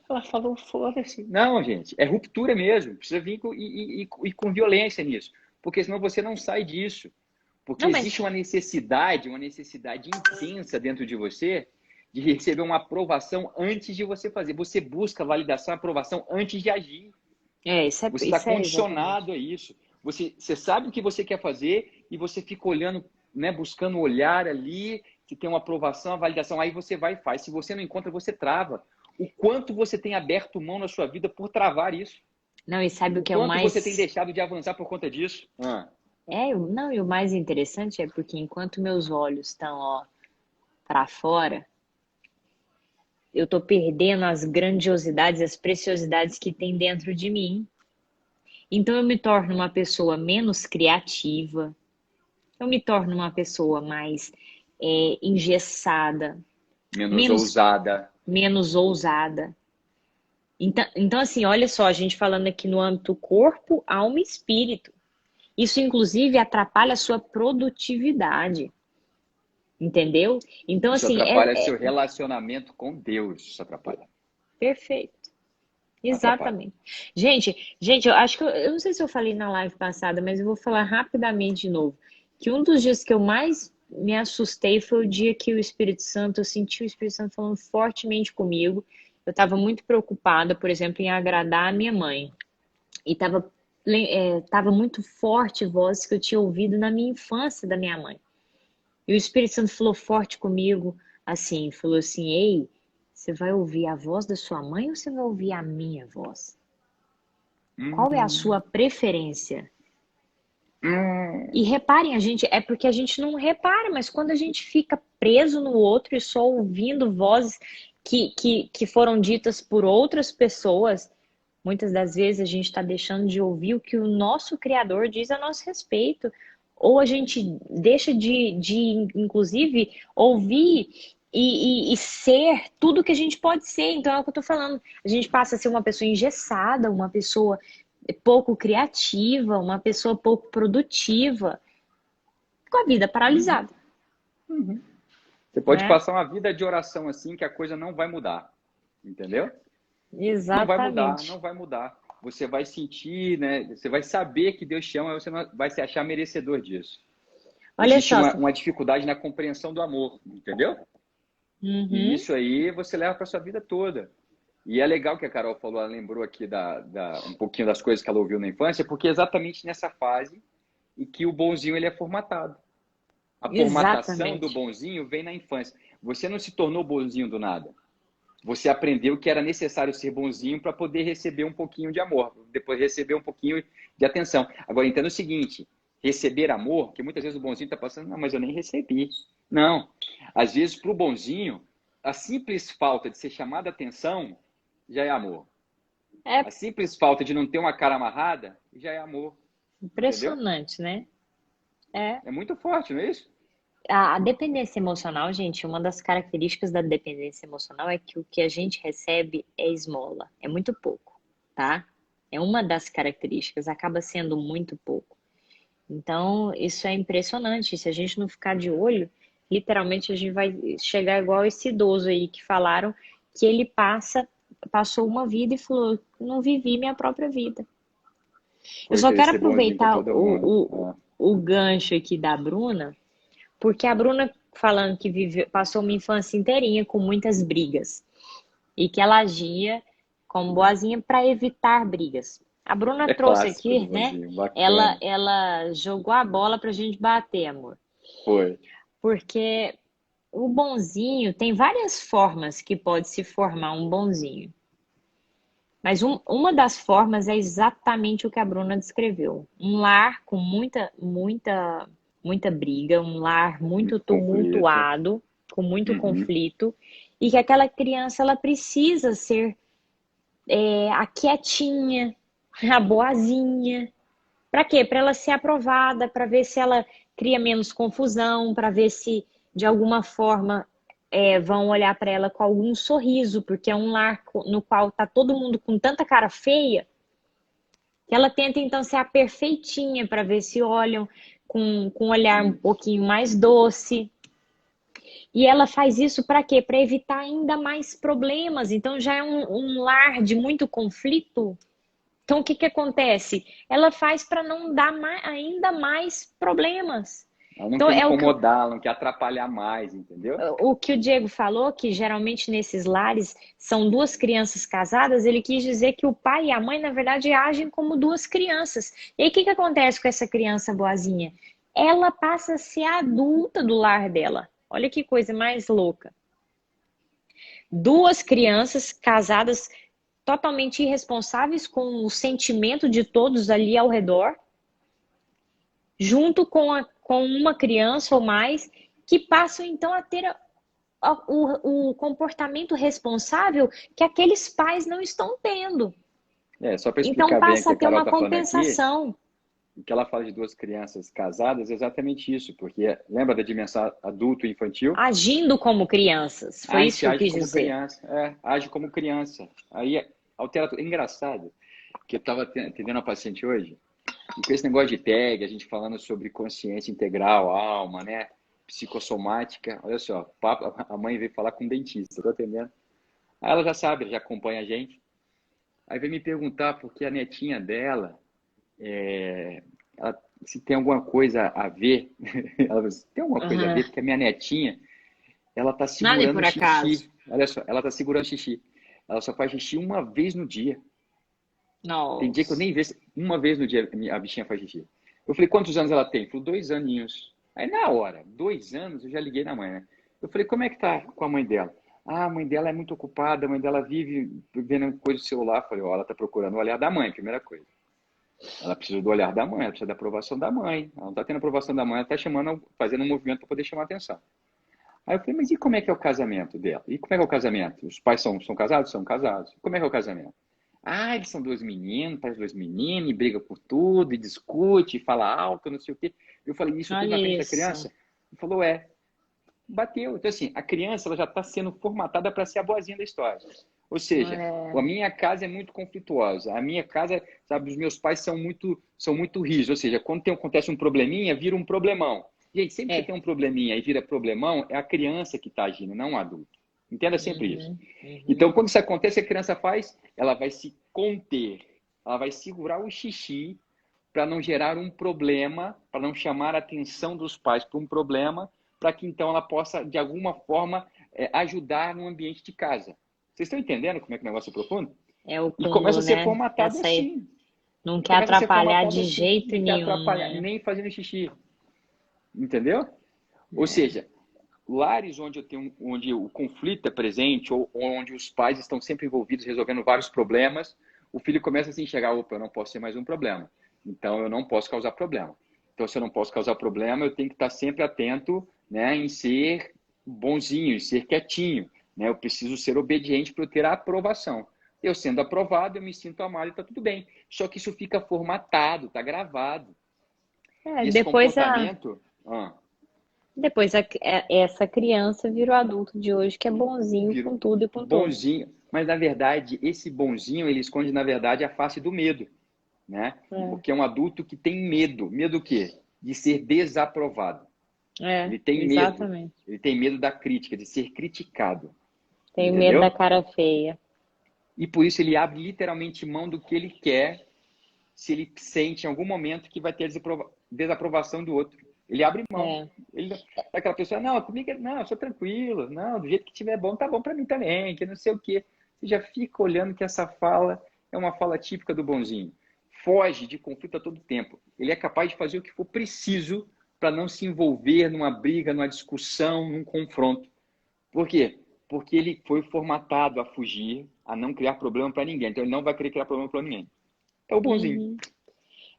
Ela falou, foda-se. Não, gente, é ruptura mesmo. Precisa vir com violência nisso. Porque senão você não sai disso. Porque Não, mas existe uma necessidade intensa dentro de você de receber uma aprovação antes de você fazer. Você busca validação, aprovação antes de agir. Você está isso é exatamente. condicionado a isso. Você sabe o que você quer fazer e você fica olhando, né, buscando olhar ali, que tem uma aprovação, uma validação. Aí você vai e faz. Se você não encontra, você trava. O quanto você tem aberto mão na sua vida por travar isso. Não, e sabe o O que é o quanto você tem mais. deixado de avançar por conta disso. Não, e o mais interessante é porque enquanto meus olhos estão, ó, para fora, eu tô perdendo as grandiosidades, as preciosidades que tem dentro de mim. Então eu me torno uma pessoa menos criativa, eu me torno uma pessoa mais engessada, Menos menos, ousada. menos ousada. Então, assim, olha só, a gente falando aqui no âmbito corpo, alma e espírito. Isso, inclusive, atrapalha a sua produtividade, entendeu? Então, Isso assim, atrapalha seu relacionamento com Deus. Isso atrapalha. perfeito. Atrapalha. Exatamente. Gente, eu acho que eu não sei se eu falei na live passada, mas eu vou falar rapidamente de novo. Que um dos dias que eu mais me assustei foi o dia que o Espírito Santo, eu senti o Espírito Santo falando fortemente comigo. Eu estava muito preocupada, por exemplo, em agradar a minha mãe. E tava muito forte vozes que eu tinha ouvido na minha infância da minha mãe. E o Espírito Santo falou forte comigo, assim, falou assim: Ei, você vai ouvir a voz da sua mãe ou você vai ouvir a minha voz? Qual é a Hum, sua preferência? hum. E reparem, é porque a gente não repara, mas quando a gente fica preso no outro e só ouvindo vozes que foram ditas por outras pessoas, muitas das vezes a gente está deixando de ouvir o que o nosso Criador diz a nosso respeito. Ou a gente deixa inclusive, ouvir e ser tudo que a gente pode ser. Então é o que eu tô falando. A gente passa a ser uma pessoa engessada, uma pessoa pouco criativa, uma pessoa pouco produtiva, com a vida Uhum, paralisada, uhum. Você pode né? passar uma vida de oração assim que a coisa não vai mudar. Entendeu? Não vai mudar, não Exatamente. vai mudar. você vai sentir, né? Você vai saber que Deus te ama, você não vai se achar merecedor disso. Olha Existe só. uma dificuldade na compreensão do amor, entendeu? E isso aí você leva para sua vida toda. E é legal que a Carol falou, ela lembrou aqui um pouquinho das coisas que ela ouviu na infância, porque é exatamente nessa fase em que o bonzinho ele é formatado. A formatação do bonzinho vem na infância. Você não se tornou bonzinho do nada. Você aprendeu que era necessário ser bonzinho para poder receber um pouquinho de amor, depois receber um pouquinho de atenção. Agora, entenda o seguinte, receber amor, que muitas vezes o bonzinho está passando, não, mas eu nem recebi. Não. Às vezes, para o bonzinho, a simples falta de ser chamado a atenção já é amor. A simples falta de não ter uma cara amarrada já é amor. Impressionante, entendeu? Né? É muito forte, não é isso? A dependência emocional, gente, uma das características da dependência emocional é que o que a gente recebe é esmola, é muito pouco, tá? É uma das características, acaba sendo muito pouco. Então, isso é impressionante. Se a gente não ficar de olho, literalmente a gente vai chegar igual esse idoso aí que falaram que ele passou uma vida e falou, não vivi minha própria vida. Eu só quero aproveitar o gancho aqui da Bruna, porque a Bruna falando que passou uma infância inteirinha com muitas brigas e que ela agia como boazinha para evitar brigas. A Bruna trouxe aqui, né? Ela jogou a bola pra gente bater, amor. Foi. Porque o bonzinho tem várias formas que pode se formar um bonzinho. Mas uma das formas é exatamente o que a Bruna descreveu. Um lar com muita briga, um lar muito tumultuado, com muito conflito, e que aquela criança ela precisa ser a quietinha, a boazinha. Para quê? Para ela ser aprovada, para ver se ela cria menos confusão, para ver se de alguma forma vão olhar para ela com algum sorriso, porque é um lar no qual tá todo mundo com tanta cara feia, que ela tenta então ser a perfeitinha para ver se olham com um olhar um pouquinho mais doce. E ela faz isso para quê? Para evitar ainda mais problemas. Então já é um lar de muito conflito. Então o que acontece? Ela faz para não dar ainda mais problemas. Ela não quer incomodar, ela não quer atrapalhar mais, entendeu? O que o Diego falou, que geralmente nesses lares são duas crianças casadas, ele quis dizer que o pai e a mãe, na verdade, agem como duas crianças. E aí o que acontece com essa criança boazinha? Ela passa a ser adulta do lar dela. Olha que coisa mais louca. Duas crianças casadas totalmente irresponsáveis com o sentimento de todos ali ao redor, junto com uma criança ou mais, que passam então a ter o comportamento responsável que aqueles pais não estão tendo. Só para explicar então passa bem a ter uma compensação. O que ela fala de duas crianças casadas é exatamente isso, porque lembra da dimensão adulto e infantil? Agindo como crianças, foi isso que eu quis dizer. Criança, age como criança. Aí altera tudo. É engraçado, que eu estava atendendo uma paciente hoje, e com esse negócio de tag, a gente falando sobre consciência integral, alma, né? Psicossomática. Olha só, a mãe veio falar com um dentista, tô atendendo. Aí ela já sabe, ela já acompanha a gente. Aí veio me perguntar por que a netinha dela, se tem alguma coisa a ver. Ela disse, tem alguma coisa a ver, porque a minha netinha, ela tá segurando xixi. Acaso. Olha só, ela tá segurando xixi. Ela só faz xixi uma vez no dia. Nossa. Tem dia que eu nem vejo, uma vez no dia a bichinha faz xixi. Eu falei, quantos anos ela tem? Falei, 2 aninhos. Aí na hora, 2 anos, eu já liguei na mãe, né? Eu falei, como é que tá com a mãe dela? A mãe dela é muito ocupada, a mãe dela vive vendo coisa do celular. Eu falei, ela tá procurando o olhar da mãe, primeira coisa. Ela precisa do olhar da mãe, ela precisa da aprovação da mãe. Ela não tá tendo aprovação da mãe, ela tá fazendo um movimento para poder chamar a atenção. Aí eu falei, mas e como é que é o casamento dela? E como é que é o casamento? Os pais são casados? São casados. Como é que é o casamento? Eles são 2 meninos, faz 2 meninos, e briga por tudo, e discute, e fala alto, não sei o quê. Eu falei, isso tudo na frente da criança? Ele falou, bateu. Então, assim, a criança ela já está sendo formatada para ser a boazinha da história. Ou seja, a minha casa é muito conflituosa. A minha casa, sabe, os meus pais são muito rígidos. Ou seja, quando acontece um probleminha, vira um problemão. Gente, sempre que tem um probleminha e vira problemão, é a criança que está agindo, não o adulto. Entenda sempre isso. Então, quando isso acontece, a criança ela vai se conter. ela vai segurar o xixi para não gerar um problema, para não chamar a atenção dos pais para um problema, para que então ela possa, de alguma forma, ajudar no ambiente de casa. Vocês estão entendendo como é que o negócio é profundo? É o E começa cúmulo, a ser né? formatado assim. Não quer Começa a ser atrapalhar formatado de assim, jeito não quer nenhum, atrapalhar né? nem fazendo xixi. Entendeu? Ou É. seja, lares onde o conflito é presente, ou onde os pais estão sempre envolvidos resolvendo vários problemas, o filho começa a se enxergar, opa, eu não posso ser mais um problema. Então, eu não posso causar problema. Então, se eu não posso causar problema, eu tenho que estar sempre atento, né, em ser bonzinho, em ser quietinho. Né? Eu preciso ser obediente para eu ter a aprovação. Eu sendo aprovado, eu me sinto amado e está tudo bem. Só que isso fica formatado, está gravado. E esse Depois comportamento... essa criança virou adulto de hoje que é bonzinho Virou com tudo e com todos. bonzinho. Mas, na verdade, esse bonzinho, ele esconde, na verdade, a face do medo, né? É, Porque é um adulto que tem medo. Medo o quê? De ser desaprovado. Ele tem medo. exatamente. Ele tem medo da crítica, de ser criticado. Tenho medo da Entendeu? cara feia. E por isso ele abre literalmente mão do que ele quer se ele sente em algum momento que vai ter desaprovação do outro. Ele abre mão. É. Ele, aquela pessoa, não, comigo, não, eu sou tranquilo, não, do jeito que tiver bom, tá bom para mim também, que não sei o quê. Você já fica olhando que essa fala é uma fala típica do bonzinho. Foge de conflito a todo tempo. Ele é capaz de fazer o que for preciso para não se envolver numa briga, numa discussão, num confronto. Por quê? Porque ele foi formatado a fugir, a não criar problema para ninguém. Então ele não vai querer criar problema para ninguém. É o bonzinho. Uhum.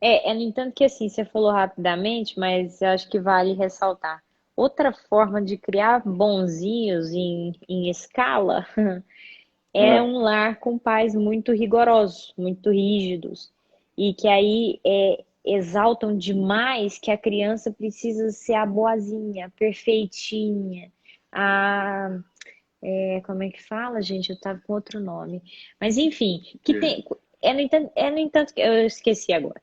No entanto que assim, você falou rapidamente, mas eu acho que vale ressaltar. Outra forma de criar bonzinhos em escala é É, um lar com pais muito rigorosos, muito rígidos, e que aí exaltam demais que a criança precisa ser a boazinha, a perfeitinha, a como é que fala, gente? Eu tava com outro nome. Mas enfim, que tem. No entanto que eu esqueci agora.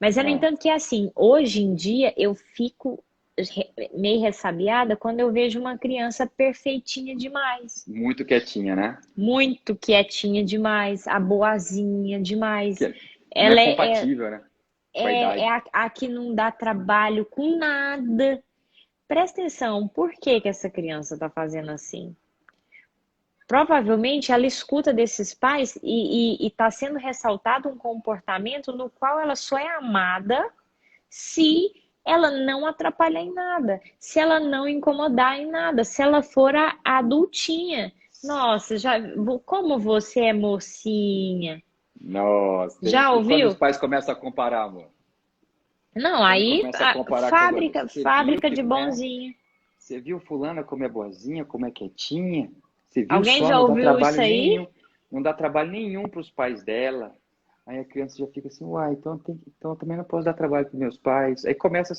Mas no ah, entanto que é assim, hoje em dia eu fico meio ressabiada quando eu vejo uma criança perfeitinha demais, muito quietinha, né? muito quietinha demais, a boazinha demais. Que não é Ela compatível, né? Com a é idade. a que não dá trabalho com nada. Presta atenção, por que que essa criança está fazendo assim? Provavelmente ela escuta desses pais e está sendo ressaltado um comportamento no qual ela só é amada se ela não atrapalhar em nada, se ela não incomodar em nada, se ela for a adultinha. Nossa, já como você é mocinha? Nossa, Já e quando os ouviu? pais começam a comparar, amor? Não, Quando aí começa a comparar com agora, você viu fábrica que de não é? bonzinho. Você viu fulana como é boazinha, como é quietinha? Você viu Alguém só, já não dá ouviu trabalho isso aí? nenhum. Não dá trabalho nenhum para os pais dela. Aí a criança já fica assim, uai, então eu também não posso dar trabalho para meus pais. Aí começa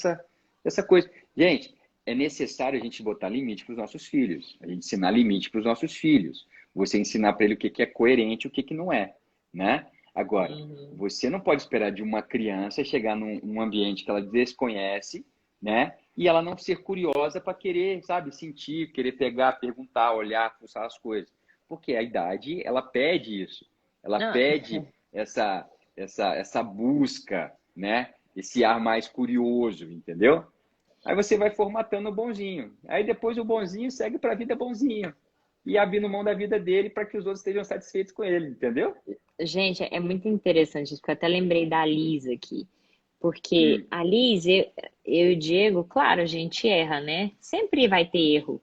essa coisa. Gente, é necessário a gente botar limite para os nossos filhos. A gente ensinar limite para os nossos filhos. Você ensinar para ele o que é coerente e o que não é, né? Agora, Uhum. você não pode esperar de uma criança chegar num ambiente que ela desconhece, né? E ela não ser curiosa para querer, sabe, sentir, querer pegar, perguntar, olhar, fuçar as coisas. Porque a idade, ela pede isso. Ela Não, pede essa busca, né? Esse ar mais curioso, entendeu? Aí você vai formatando o bonzinho. Aí depois o bonzinho segue para a vida bonzinho. E abrindo mão da vida dele para que os outros estejam satisfeitos com ele, entendeu? gente, é muito interessante isso, porque eu até lembrei da Lisa aqui. Porque Hum, a Liz, eu e o Diego, claro, a gente erra, né? Sempre vai ter erro.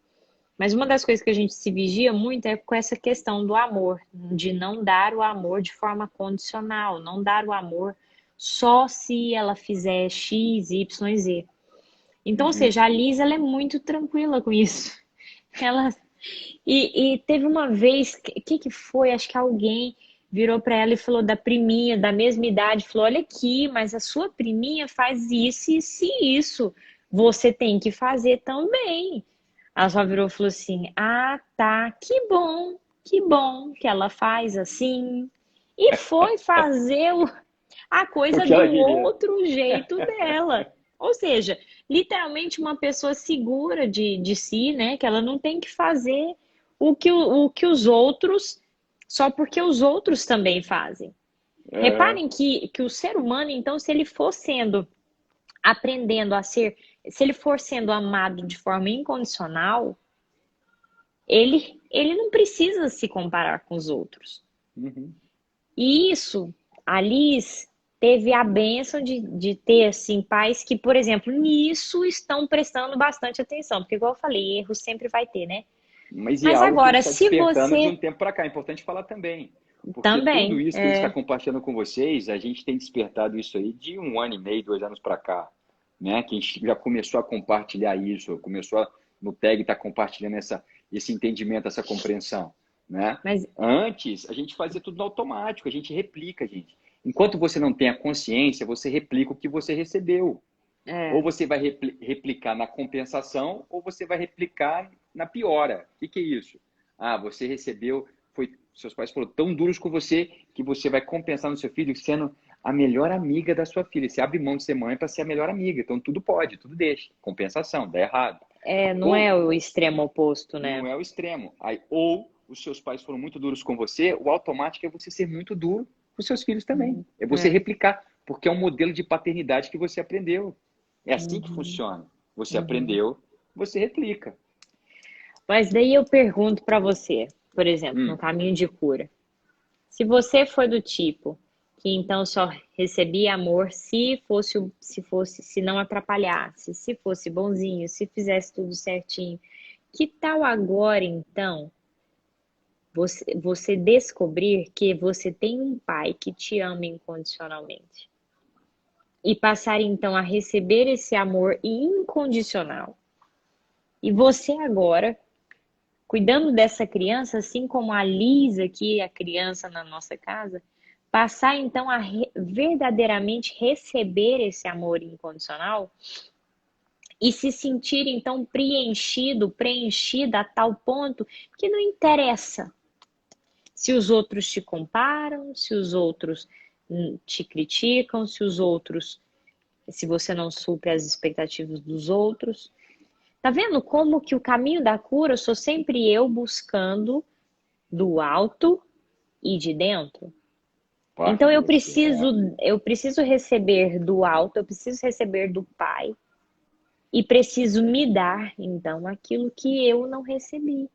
Mas uma das coisas que a gente se vigia muito é com essa questão do amor, de não dar o amor de forma condicional, não dar o amor só se ela fizer X, Y, Z. Então, ou uhum. seja, a Liz, ela é muito tranquila com isso. Ela e teve uma vez, que foi? Acho que alguém virou para ela e falou da priminha, da mesma idade, falou: Olha aqui, mas a sua priminha faz isso e isso. Você tem que fazer também. Ela só virou e falou assim: Ah, tá, que bom que ela faz assim. E foi fazer a O coisa que do ela queria. outro jeito dela. Ou seja, literalmente uma pessoa segura de si, né? Que ela não tem que fazer o que os outros, só porque os outros também fazem. Reparem que o ser humano, então, se ele for aprendendo a ser, se ele for sendo amado de forma incondicional, ele não precisa se comparar com os outros. E isso, a Liz teve a bênção de ter, assim, pais que, por exemplo, nisso estão prestando bastante atenção. Porque, igual eu falei, erro sempre vai ter, né? Mas algo agora, que a gente está despertando de um tempo para cá. É importante falar também. Porque tudo isso que a gente está compartilhando com vocês, a gente tem despertado isso aí de 1 ano e meio, 2 anos para cá. Né? Que a gente já começou a compartilhar isso, no tag está compartilhando esse entendimento, essa compreensão. Né? Mas antes, a gente fazia tudo no automático, a gente replica, gente. Enquanto você não tem a consciência, você replica o que você recebeu. Ou você vai replicar na compensação, ou você vai replicar na piora. O que é isso? Você recebeu, seus pais foram tão duros com você que você vai compensar no seu filho sendo a melhor amiga da sua filha. Você abre mão de ser mãe para ser a melhor amiga. Então tudo pode, tudo deixa. Compensação, dá errado. Não é o extremo oposto, né? Não é o extremo. Ou os seus pais foram muito duros com você, o automático é você ser muito duro com os seus filhos também. É você replicar, porque é um modelo de paternidade que você aprendeu. É assim que funciona. Você aprendeu, você replica. Mas daí eu pergunto para você, por exemplo, no caminho de cura. Se você foi do tipo que então só recebia amor se não atrapalhasse, se fosse bonzinho, se fizesse tudo certinho, que tal agora então você descobrir que você tem um pai que te ama incondicionalmente? E passar então a receber esse amor incondicional. E você agora, cuidando dessa criança, assim como a Liz aqui, a criança na nossa casa, passar então a verdadeiramente receber esse amor incondicional e se sentir então preenchida a tal ponto que não interessa se os outros te comparam, se os outros te criticam, se você não supre as expectativas dos outros. Tá vendo como que o caminho da cura sou sempre eu buscando do alto e de dentro? Então eu preciso receber do alto, eu preciso receber do Pai e preciso me dar então aquilo que eu não recebi.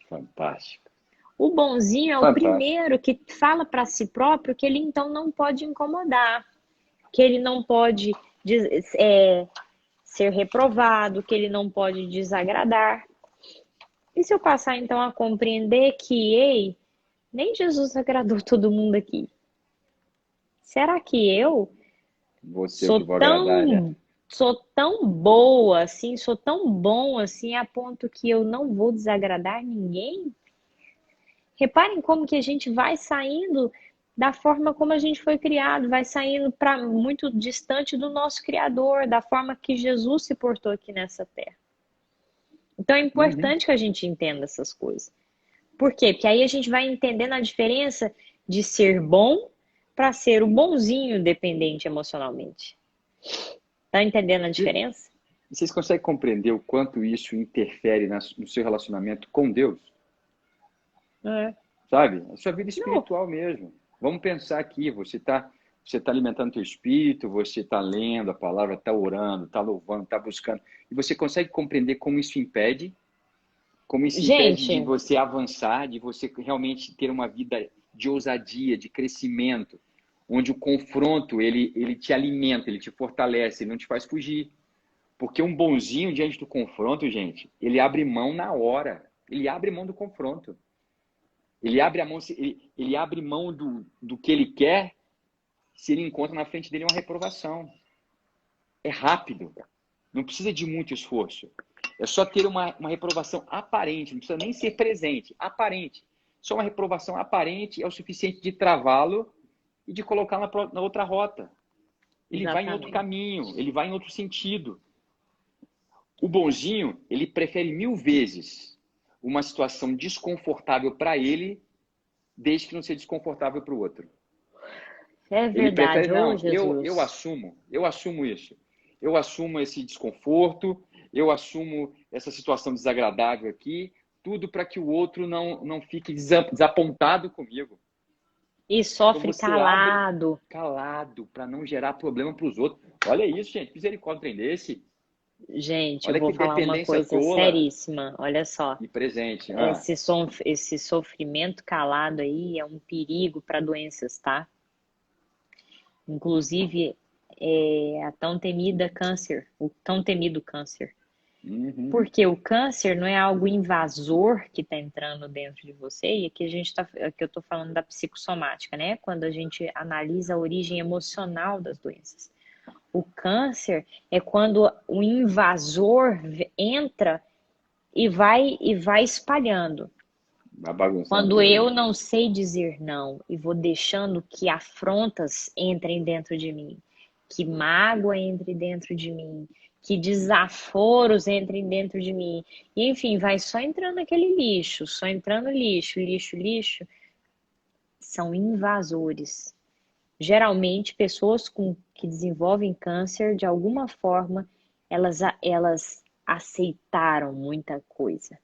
Fantástico. O bonzinho é o primeiro que fala para si próprio que ele então não pode incomodar, que ele não pode ser reprovado, que ele não pode desagradar. E se eu passar então a compreender que, ei, nem Jesus agradou todo mundo aqui. Será que eu sou tão boa assim, sou tão bom assim a ponto que eu não vou desagradar ninguém? Reparem como que a gente vai saindo da forma como a gente foi criado, vai saindo para muito distante do nosso Criador, da forma que Jesus se portou aqui nessa terra. Então é importante que a gente entenda essas coisas. Por quê? Porque aí a gente vai entendendo a diferença de ser bom para ser o bonzinho dependente emocionalmente. Tá entendendo a diferença? E vocês conseguem compreender o quanto isso interfere no seu relacionamento com Deus? Sabe? A sua vida espiritual mesmo. Vamos pensar aqui, você tá alimentando o teu espírito, você está lendo a palavra, está orando, está louvando, está buscando. E você consegue compreender como isso impede? Como isso impede de você avançar, de você realmente ter uma vida de ousadia, de crescimento, onde o confronto, ele te alimenta, ele te fortalece, ele não te faz fugir. Porque um bonzinho diante do confronto, gente, ele abre mão na hora. Ele abre mão do confronto. Ele abre mão do que ele quer se ele encontra na frente dele uma reprovação. É rápido. Não precisa de muito esforço. É só ter uma reprovação aparente. Não precisa nem ser presente. Aparente. Só uma reprovação aparente é o suficiente de travá-lo e de colocar na outra rota. Ele vai em outro caminho. Ele vai em outro sentido. O bonzinho, ele prefere 1000 vezes uma situação desconfortável para ele, desde que não seja desconfortável para o outro. É verdade, ele prefere, não, eu assumo isso. Eu assumo esse desconforto, eu assumo essa situação desagradável aqui, tudo para que o outro não fique desapontado comigo. E Então sofre você abre calado. calado para não gerar problema para os outros. Olha isso, gente. Misericórdia, um trem desse. Gente, eu Olha vou que falar uma dependência coisa tola seríssima. Olha só, e presente. Ah, esse sofrimento calado aí é um perigo para doenças, tá? Inclusive, a tão temida câncer, o tão temido câncer. uhum. Porque o câncer não é algo invasor que está entrando dentro de você, e aqui eu estou falando da psicossomática, né? Quando a gente analisa a origem emocional das doenças. O câncer é quando o invasor entra e vai espalhando. Vai bagunçando Quando tudo. eu não sei dizer não e vou deixando que afrontas entrem dentro de mim, que mágoa entre dentro de mim, que desaforos entrem dentro de mim, e enfim, vai só entrando aquele lixo, só entrando lixo, lixo, lixo, são invasores. Geralmente, pessoas que desenvolvem câncer, de alguma forma, elas aceitaram muita coisa.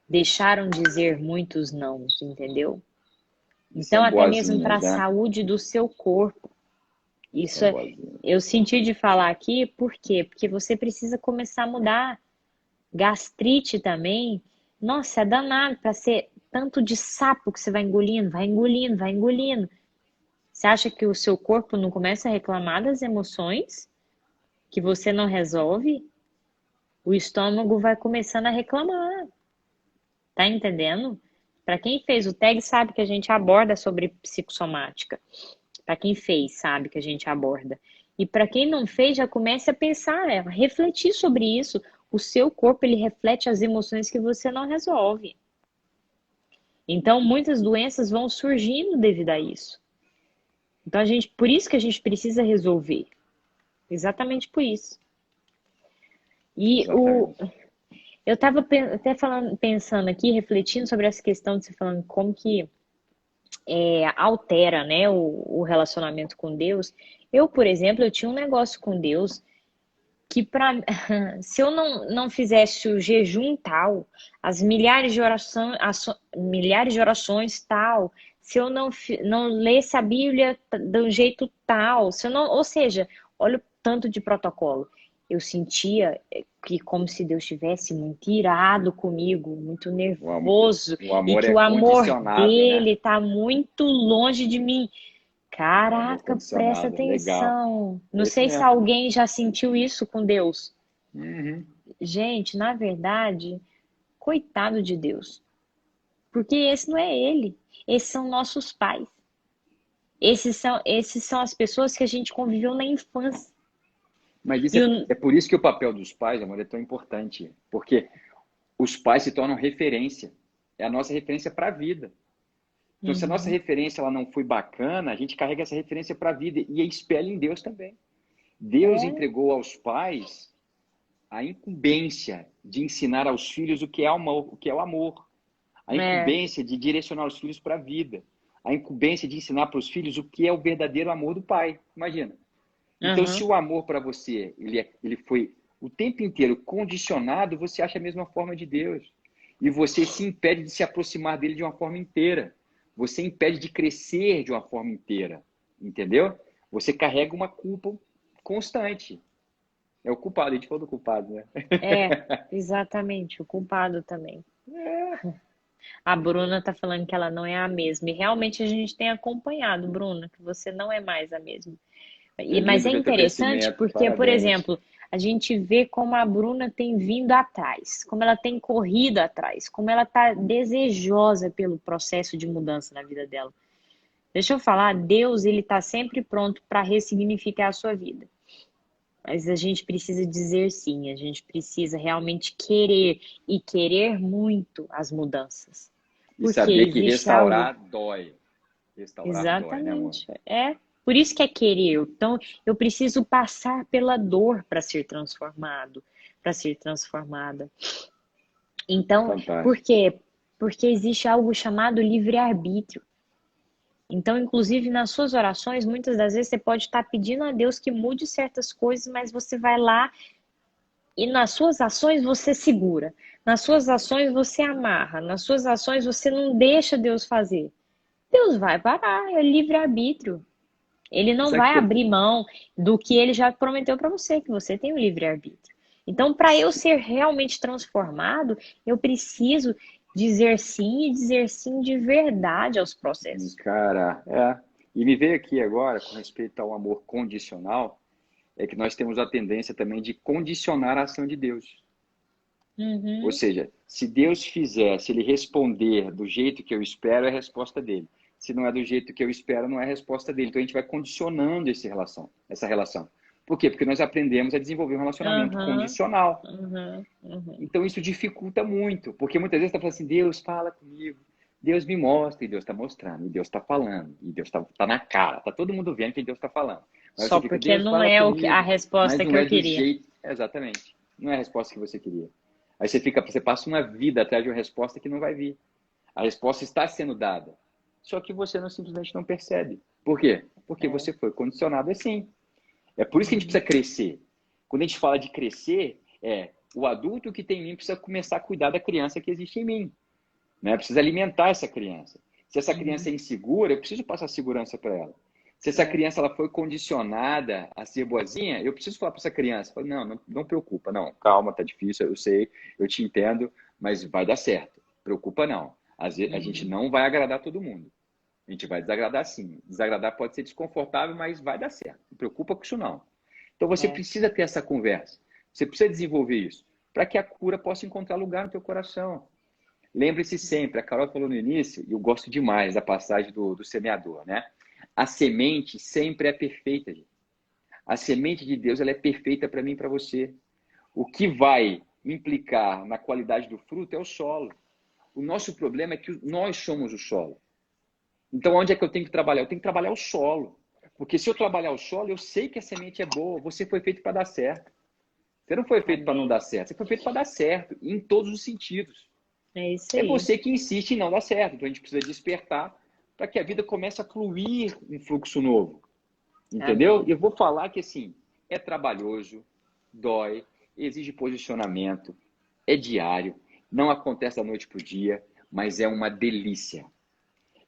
Deixaram dizer muitos nãos, entendeu? E Então, são até mesmo para boazinhas, a né? saúde do seu corpo. Isso São é, boazinhas. eu senti de falar aqui, por quê? Porque você precisa começar a mudar. Gastrite também. Nossa, é danado para ser tanto de sapo que você vai engolindo, vai engolindo, vai engolindo. Você acha que o seu corpo não começa a reclamar das emoções que você não resolve? O estômago vai começando a reclamar. Tá entendendo? Para quem fez o TAG sabe que a gente aborda sobre psicossomática. Para quem fez, sabe que a gente aborda. E para quem não fez, já comece a pensar, a refletir sobre isso. O seu corpo, ele reflete as emoções que você não resolve. Então, muitas doenças vão surgindo devido a isso. Então, por isso que a gente precisa resolver. Exatamente por isso. E Exatamente. eu estava até pensando aqui, refletindo sobre essa questão de você falando como que altera, né, o relacionamento com Deus. Eu, por exemplo, eu tinha um negócio com Deus que se eu não fizesse o jejum tal, as milhares de orações tal, se eu não lesse a Bíblia de um jeito tal, se eu não, ou seja, olha o tanto de protocolo. Eu sentia que como se Deus estivesse muito irado comigo, muito nervoso, O e amor que é o amor condicionado, né? dele está muito longe de mim. O amor Caraca, presta condicionado. Legal. atenção. Não É isso sei se mesmo. alguém já sentiu isso com Deus. Uhum. Gente, na verdade, coitado de Deus. Porque esse não é ele. Esses são nossos pais. Esses são as pessoas que a gente conviveu na infância. Mas isso E é por isso que o papel dos pais, amor, é tão importante. Porque os pais se tornam referência. É a nossa referência para a vida. Então, se a nossa Uhum. referência ela não foi bacana, a gente carrega essa referência para a vida e espelha em Deus também. Deus É, entregou aos pais a incumbência de ensinar aos filhos o que é amor, o que é o amor, a é. incumbência de direcionar os filhos para a vida, a incumbência de ensinar para os filhos o que é o verdadeiro amor do pai. Imagina. Então, se Uhum. o amor para você ele foi o tempo inteiro condicionado, você acha a mesma forma de Deus. E você se impede de se aproximar dele de uma forma inteira. Você impede de crescer de uma forma inteira. Entendeu? Você carrega uma culpa constante. É o culpado, a gente falou do culpado, né? Exatamente. O culpado também. A Bruna tá falando que ela não é a mesma. E realmente a gente tem acompanhado, Bruna, que você não é mais a mesma. É Mas é lindo ver teu interessante crescimento, porque, por parabéns. exemplo, a gente vê como a Bruna tem vindo atrás, como ela tem corrido atrás, como ela está desejosa pelo processo de mudança na vida dela. Deixa eu falar, Deus, ele está sempre pronto para ressignificar a sua vida. Mas a gente precisa dizer sim, a gente precisa realmente querer e querer muito as mudanças. E Porque saber que existe algo. restaurar dói. Restaurar dói, né, amor? Exatamente. É. Por isso que é querer. Então, eu preciso passar pela dor para ser transformado, para ser transformada. Então, por Fantástico. quê? Porque existe algo chamado livre-arbítrio. Então, inclusive nas suas orações, muitas das vezes você pode estar pedindo a Deus que mude certas coisas, mas você vai lá e nas suas ações você segura. Nas suas ações você amarra. Nas suas ações você não deixa Deus fazer. Deus vai parar, é livre-arbítrio. Ele não vai abrir mão do que ele já prometeu para você, que você tem o livre-arbítrio. Então, para eu ser realmente transformado, eu preciso dizer sim e dizer sim de verdade aos processos. Cara, E me veio aqui agora, com respeito ao amor condicional, é que nós temos a tendência também de condicionar a ação de Deus. Uhum. Ou seja, se Deus fizer, se ele responder do jeito que eu espero, é a resposta dele. Se não é do jeito que eu espero, não é a resposta dele. Então a gente vai condicionando essa relação. Por quê? Porque nós aprendemos a desenvolver um relacionamento condicional. Então isso dificulta muito, porque muitas vezes você está falando assim, Deus fala comigo, Deus me mostra, e Deus está mostrando, e Deus está falando, e Deus está na cara, está todo mundo vendo que Deus está falando. Mas só fica, porque não é comigo, a resposta que eu queria. Exatamente, não é a resposta que você queria. Aí você passa uma vida atrás de uma resposta que não vai vir. A resposta está sendo dada, só que você simplesmente não percebe. Por quê? Porque você foi condicionado assim. É por isso que a gente precisa crescer. Quando a gente fala de crescer, o adulto que tem em mim precisa começar a cuidar da criança que existe em mim. Né? Precisa alimentar essa criança. Se essa criança é insegura, eu preciso passar segurança para ela. Se essa criança ela foi condicionada a ser boazinha, eu preciso falar para essa criança, não preocupa, não, calma, tá difícil, eu sei, eu te entendo, mas vai dar certo. Preocupa não. Às vezes, a gente não vai agradar todo mundo. A gente vai desagradar sim. Desagradar pode ser desconfortável, mas vai dar certo. Não preocupa com isso não. Então você precisa ter essa conversa. Você precisa desenvolver isso para que a cura possa encontrar lugar no teu coração. Lembre-se sempre, a Carol falou no início, e eu gosto demais da passagem do semeador, né? A semente sempre é perfeita, gente. A semente de Deus ela é perfeita para mim e para você. O que vai implicar na qualidade do fruto é o solo. O nosso problema é que nós somos o solo. Então, onde é que eu tenho que trabalhar? Eu tenho que trabalhar o solo. Porque se eu trabalhar o solo, eu sei que a semente é boa. Você foi feito para dar certo. Você não foi feito para não dar certo. Você foi feito para dar certo, em todos os sentidos. É isso aí. É você que insiste em não dar certo. Então, a gente precisa despertar para que a vida comece a fluir um fluxo novo. Entendeu? E eu vou falar que, assim, é trabalhoso, dói, exige posicionamento, é diário, não acontece da noite para o dia, mas é uma delícia.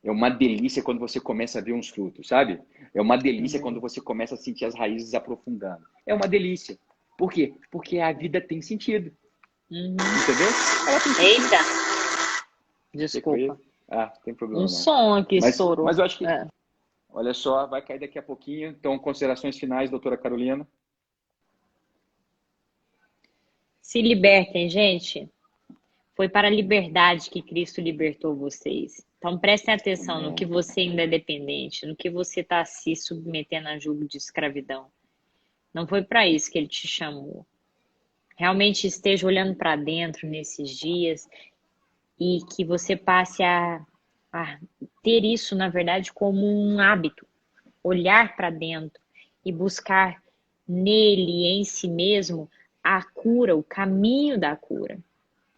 É uma delícia quando você começa a ver uns frutos, sabe? É uma delícia quando você começa a sentir as raízes aprofundando. É uma delícia. Por quê? Porque a vida tem sentido. Entendeu? Ela tem sentido. Eita! Desculpa. Tem problema. Som aqui estourou. Mas eu acho que... Olha só, vai cair daqui a pouquinho. Então, considerações finais, doutora Carolina. Se libertem, gente. Foi para a liberdade que Cristo libertou vocês. Então, prestem atenção no que você ainda é dependente, no que você está se submetendo a julgo de escravidão. Não foi para isso que ele te chamou. Realmente esteja olhando para dentro nesses dias e que você passe a ter isso, na verdade, como um hábito. Olhar para dentro e buscar nele, em si mesmo, a cura, o caminho da cura.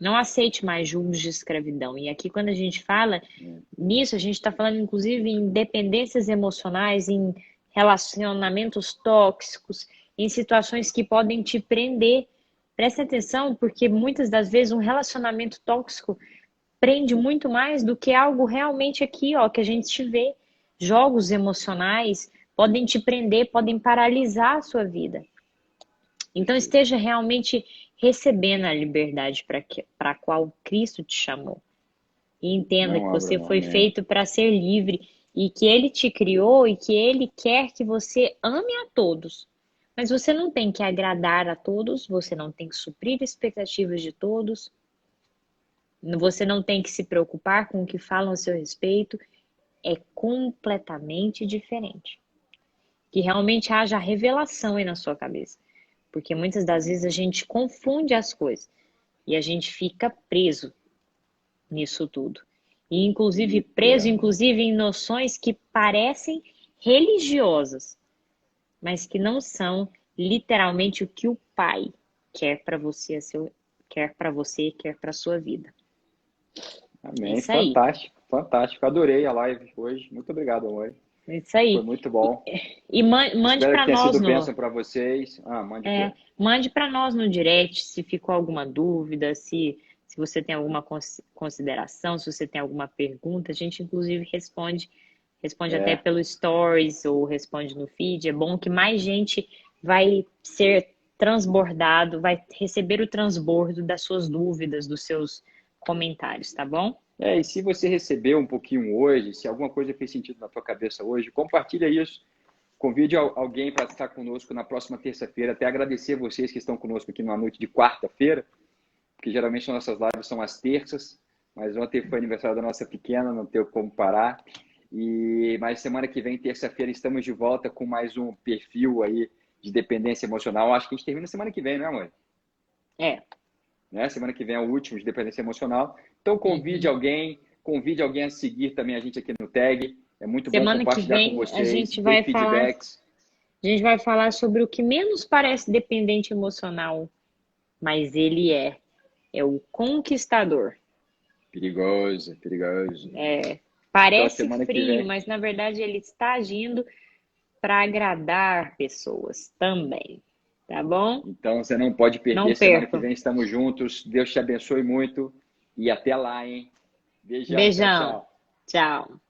Não aceite mais julgos de escravidão. E aqui, quando a gente fala nisso, a gente está falando, inclusive, em dependências emocionais, em relacionamentos tóxicos, em situações que podem te prender. Preste atenção, porque muitas das vezes um relacionamento tóxico prende muito mais do que algo realmente aqui, que a gente vê. Jogos emocionais podem te prender, podem paralisar a sua vida. Então, esteja realmente recebendo a liberdade para a qual Cristo te chamou. E entenda que você foi feito para ser livre e que Ele te criou e que Ele quer que você ame a todos. Mas você não tem que agradar a todos, você não tem que suprir expectativas de todos, você não tem que se preocupar com o que falam a seu respeito. É completamente diferente. Que realmente haja revelação aí na sua cabeça. Porque muitas das vezes a gente confunde as coisas e a gente fica preso nisso tudo. E inclusive preso em noções que parecem religiosas, mas que não são literalmente o que o Pai quer para você, quer para a sua vida. Amém. Fantástico, fantástico. Adorei a live hoje. Muito obrigado, amor. Isso aí. Foi muito bom. E mande para nós sido bênção para vocês. Mande para nós no direct se ficou alguma dúvida, se Se você tem alguma consideração, se você tem alguma pergunta, a gente inclusive responde até pelo Stories ou responde no feed. É bom que mais gente vai ser transbordado, vai receber o transbordo das suas dúvidas, dos seus comentários, tá bom? E se você recebeu um pouquinho hoje, se alguma coisa fez sentido na tua cabeça hoje, compartilha isso. Convide alguém para estar conosco na próxima terça-feira. Até agradecer vocês que estão conosco aqui na noite de quarta-feira, porque geralmente nossas lives são às terças, mas ontem foi aniversário da nossa pequena, não teve como parar. Mas semana que vem, terça-feira, estamos de volta com mais um perfil aí de dependência emocional. Acho que a gente termina semana que vem, não é, amor? Né? Semana que vem é o último de dependência emocional. Então convide alguém a seguir também a gente aqui no Tag. É muito bom compartilhar com vocês. A gente vai falar sobre o que menos parece dependente emocional, mas ele é o conquistador. Perigoso. Parece frio, mas na verdade ele está agindo para agradar pessoas também. Tá bom? Então você não pode perder. Não semana perca. que vem estamos juntos. Deus te abençoe muito e até lá, hein? Beijão. Tchau.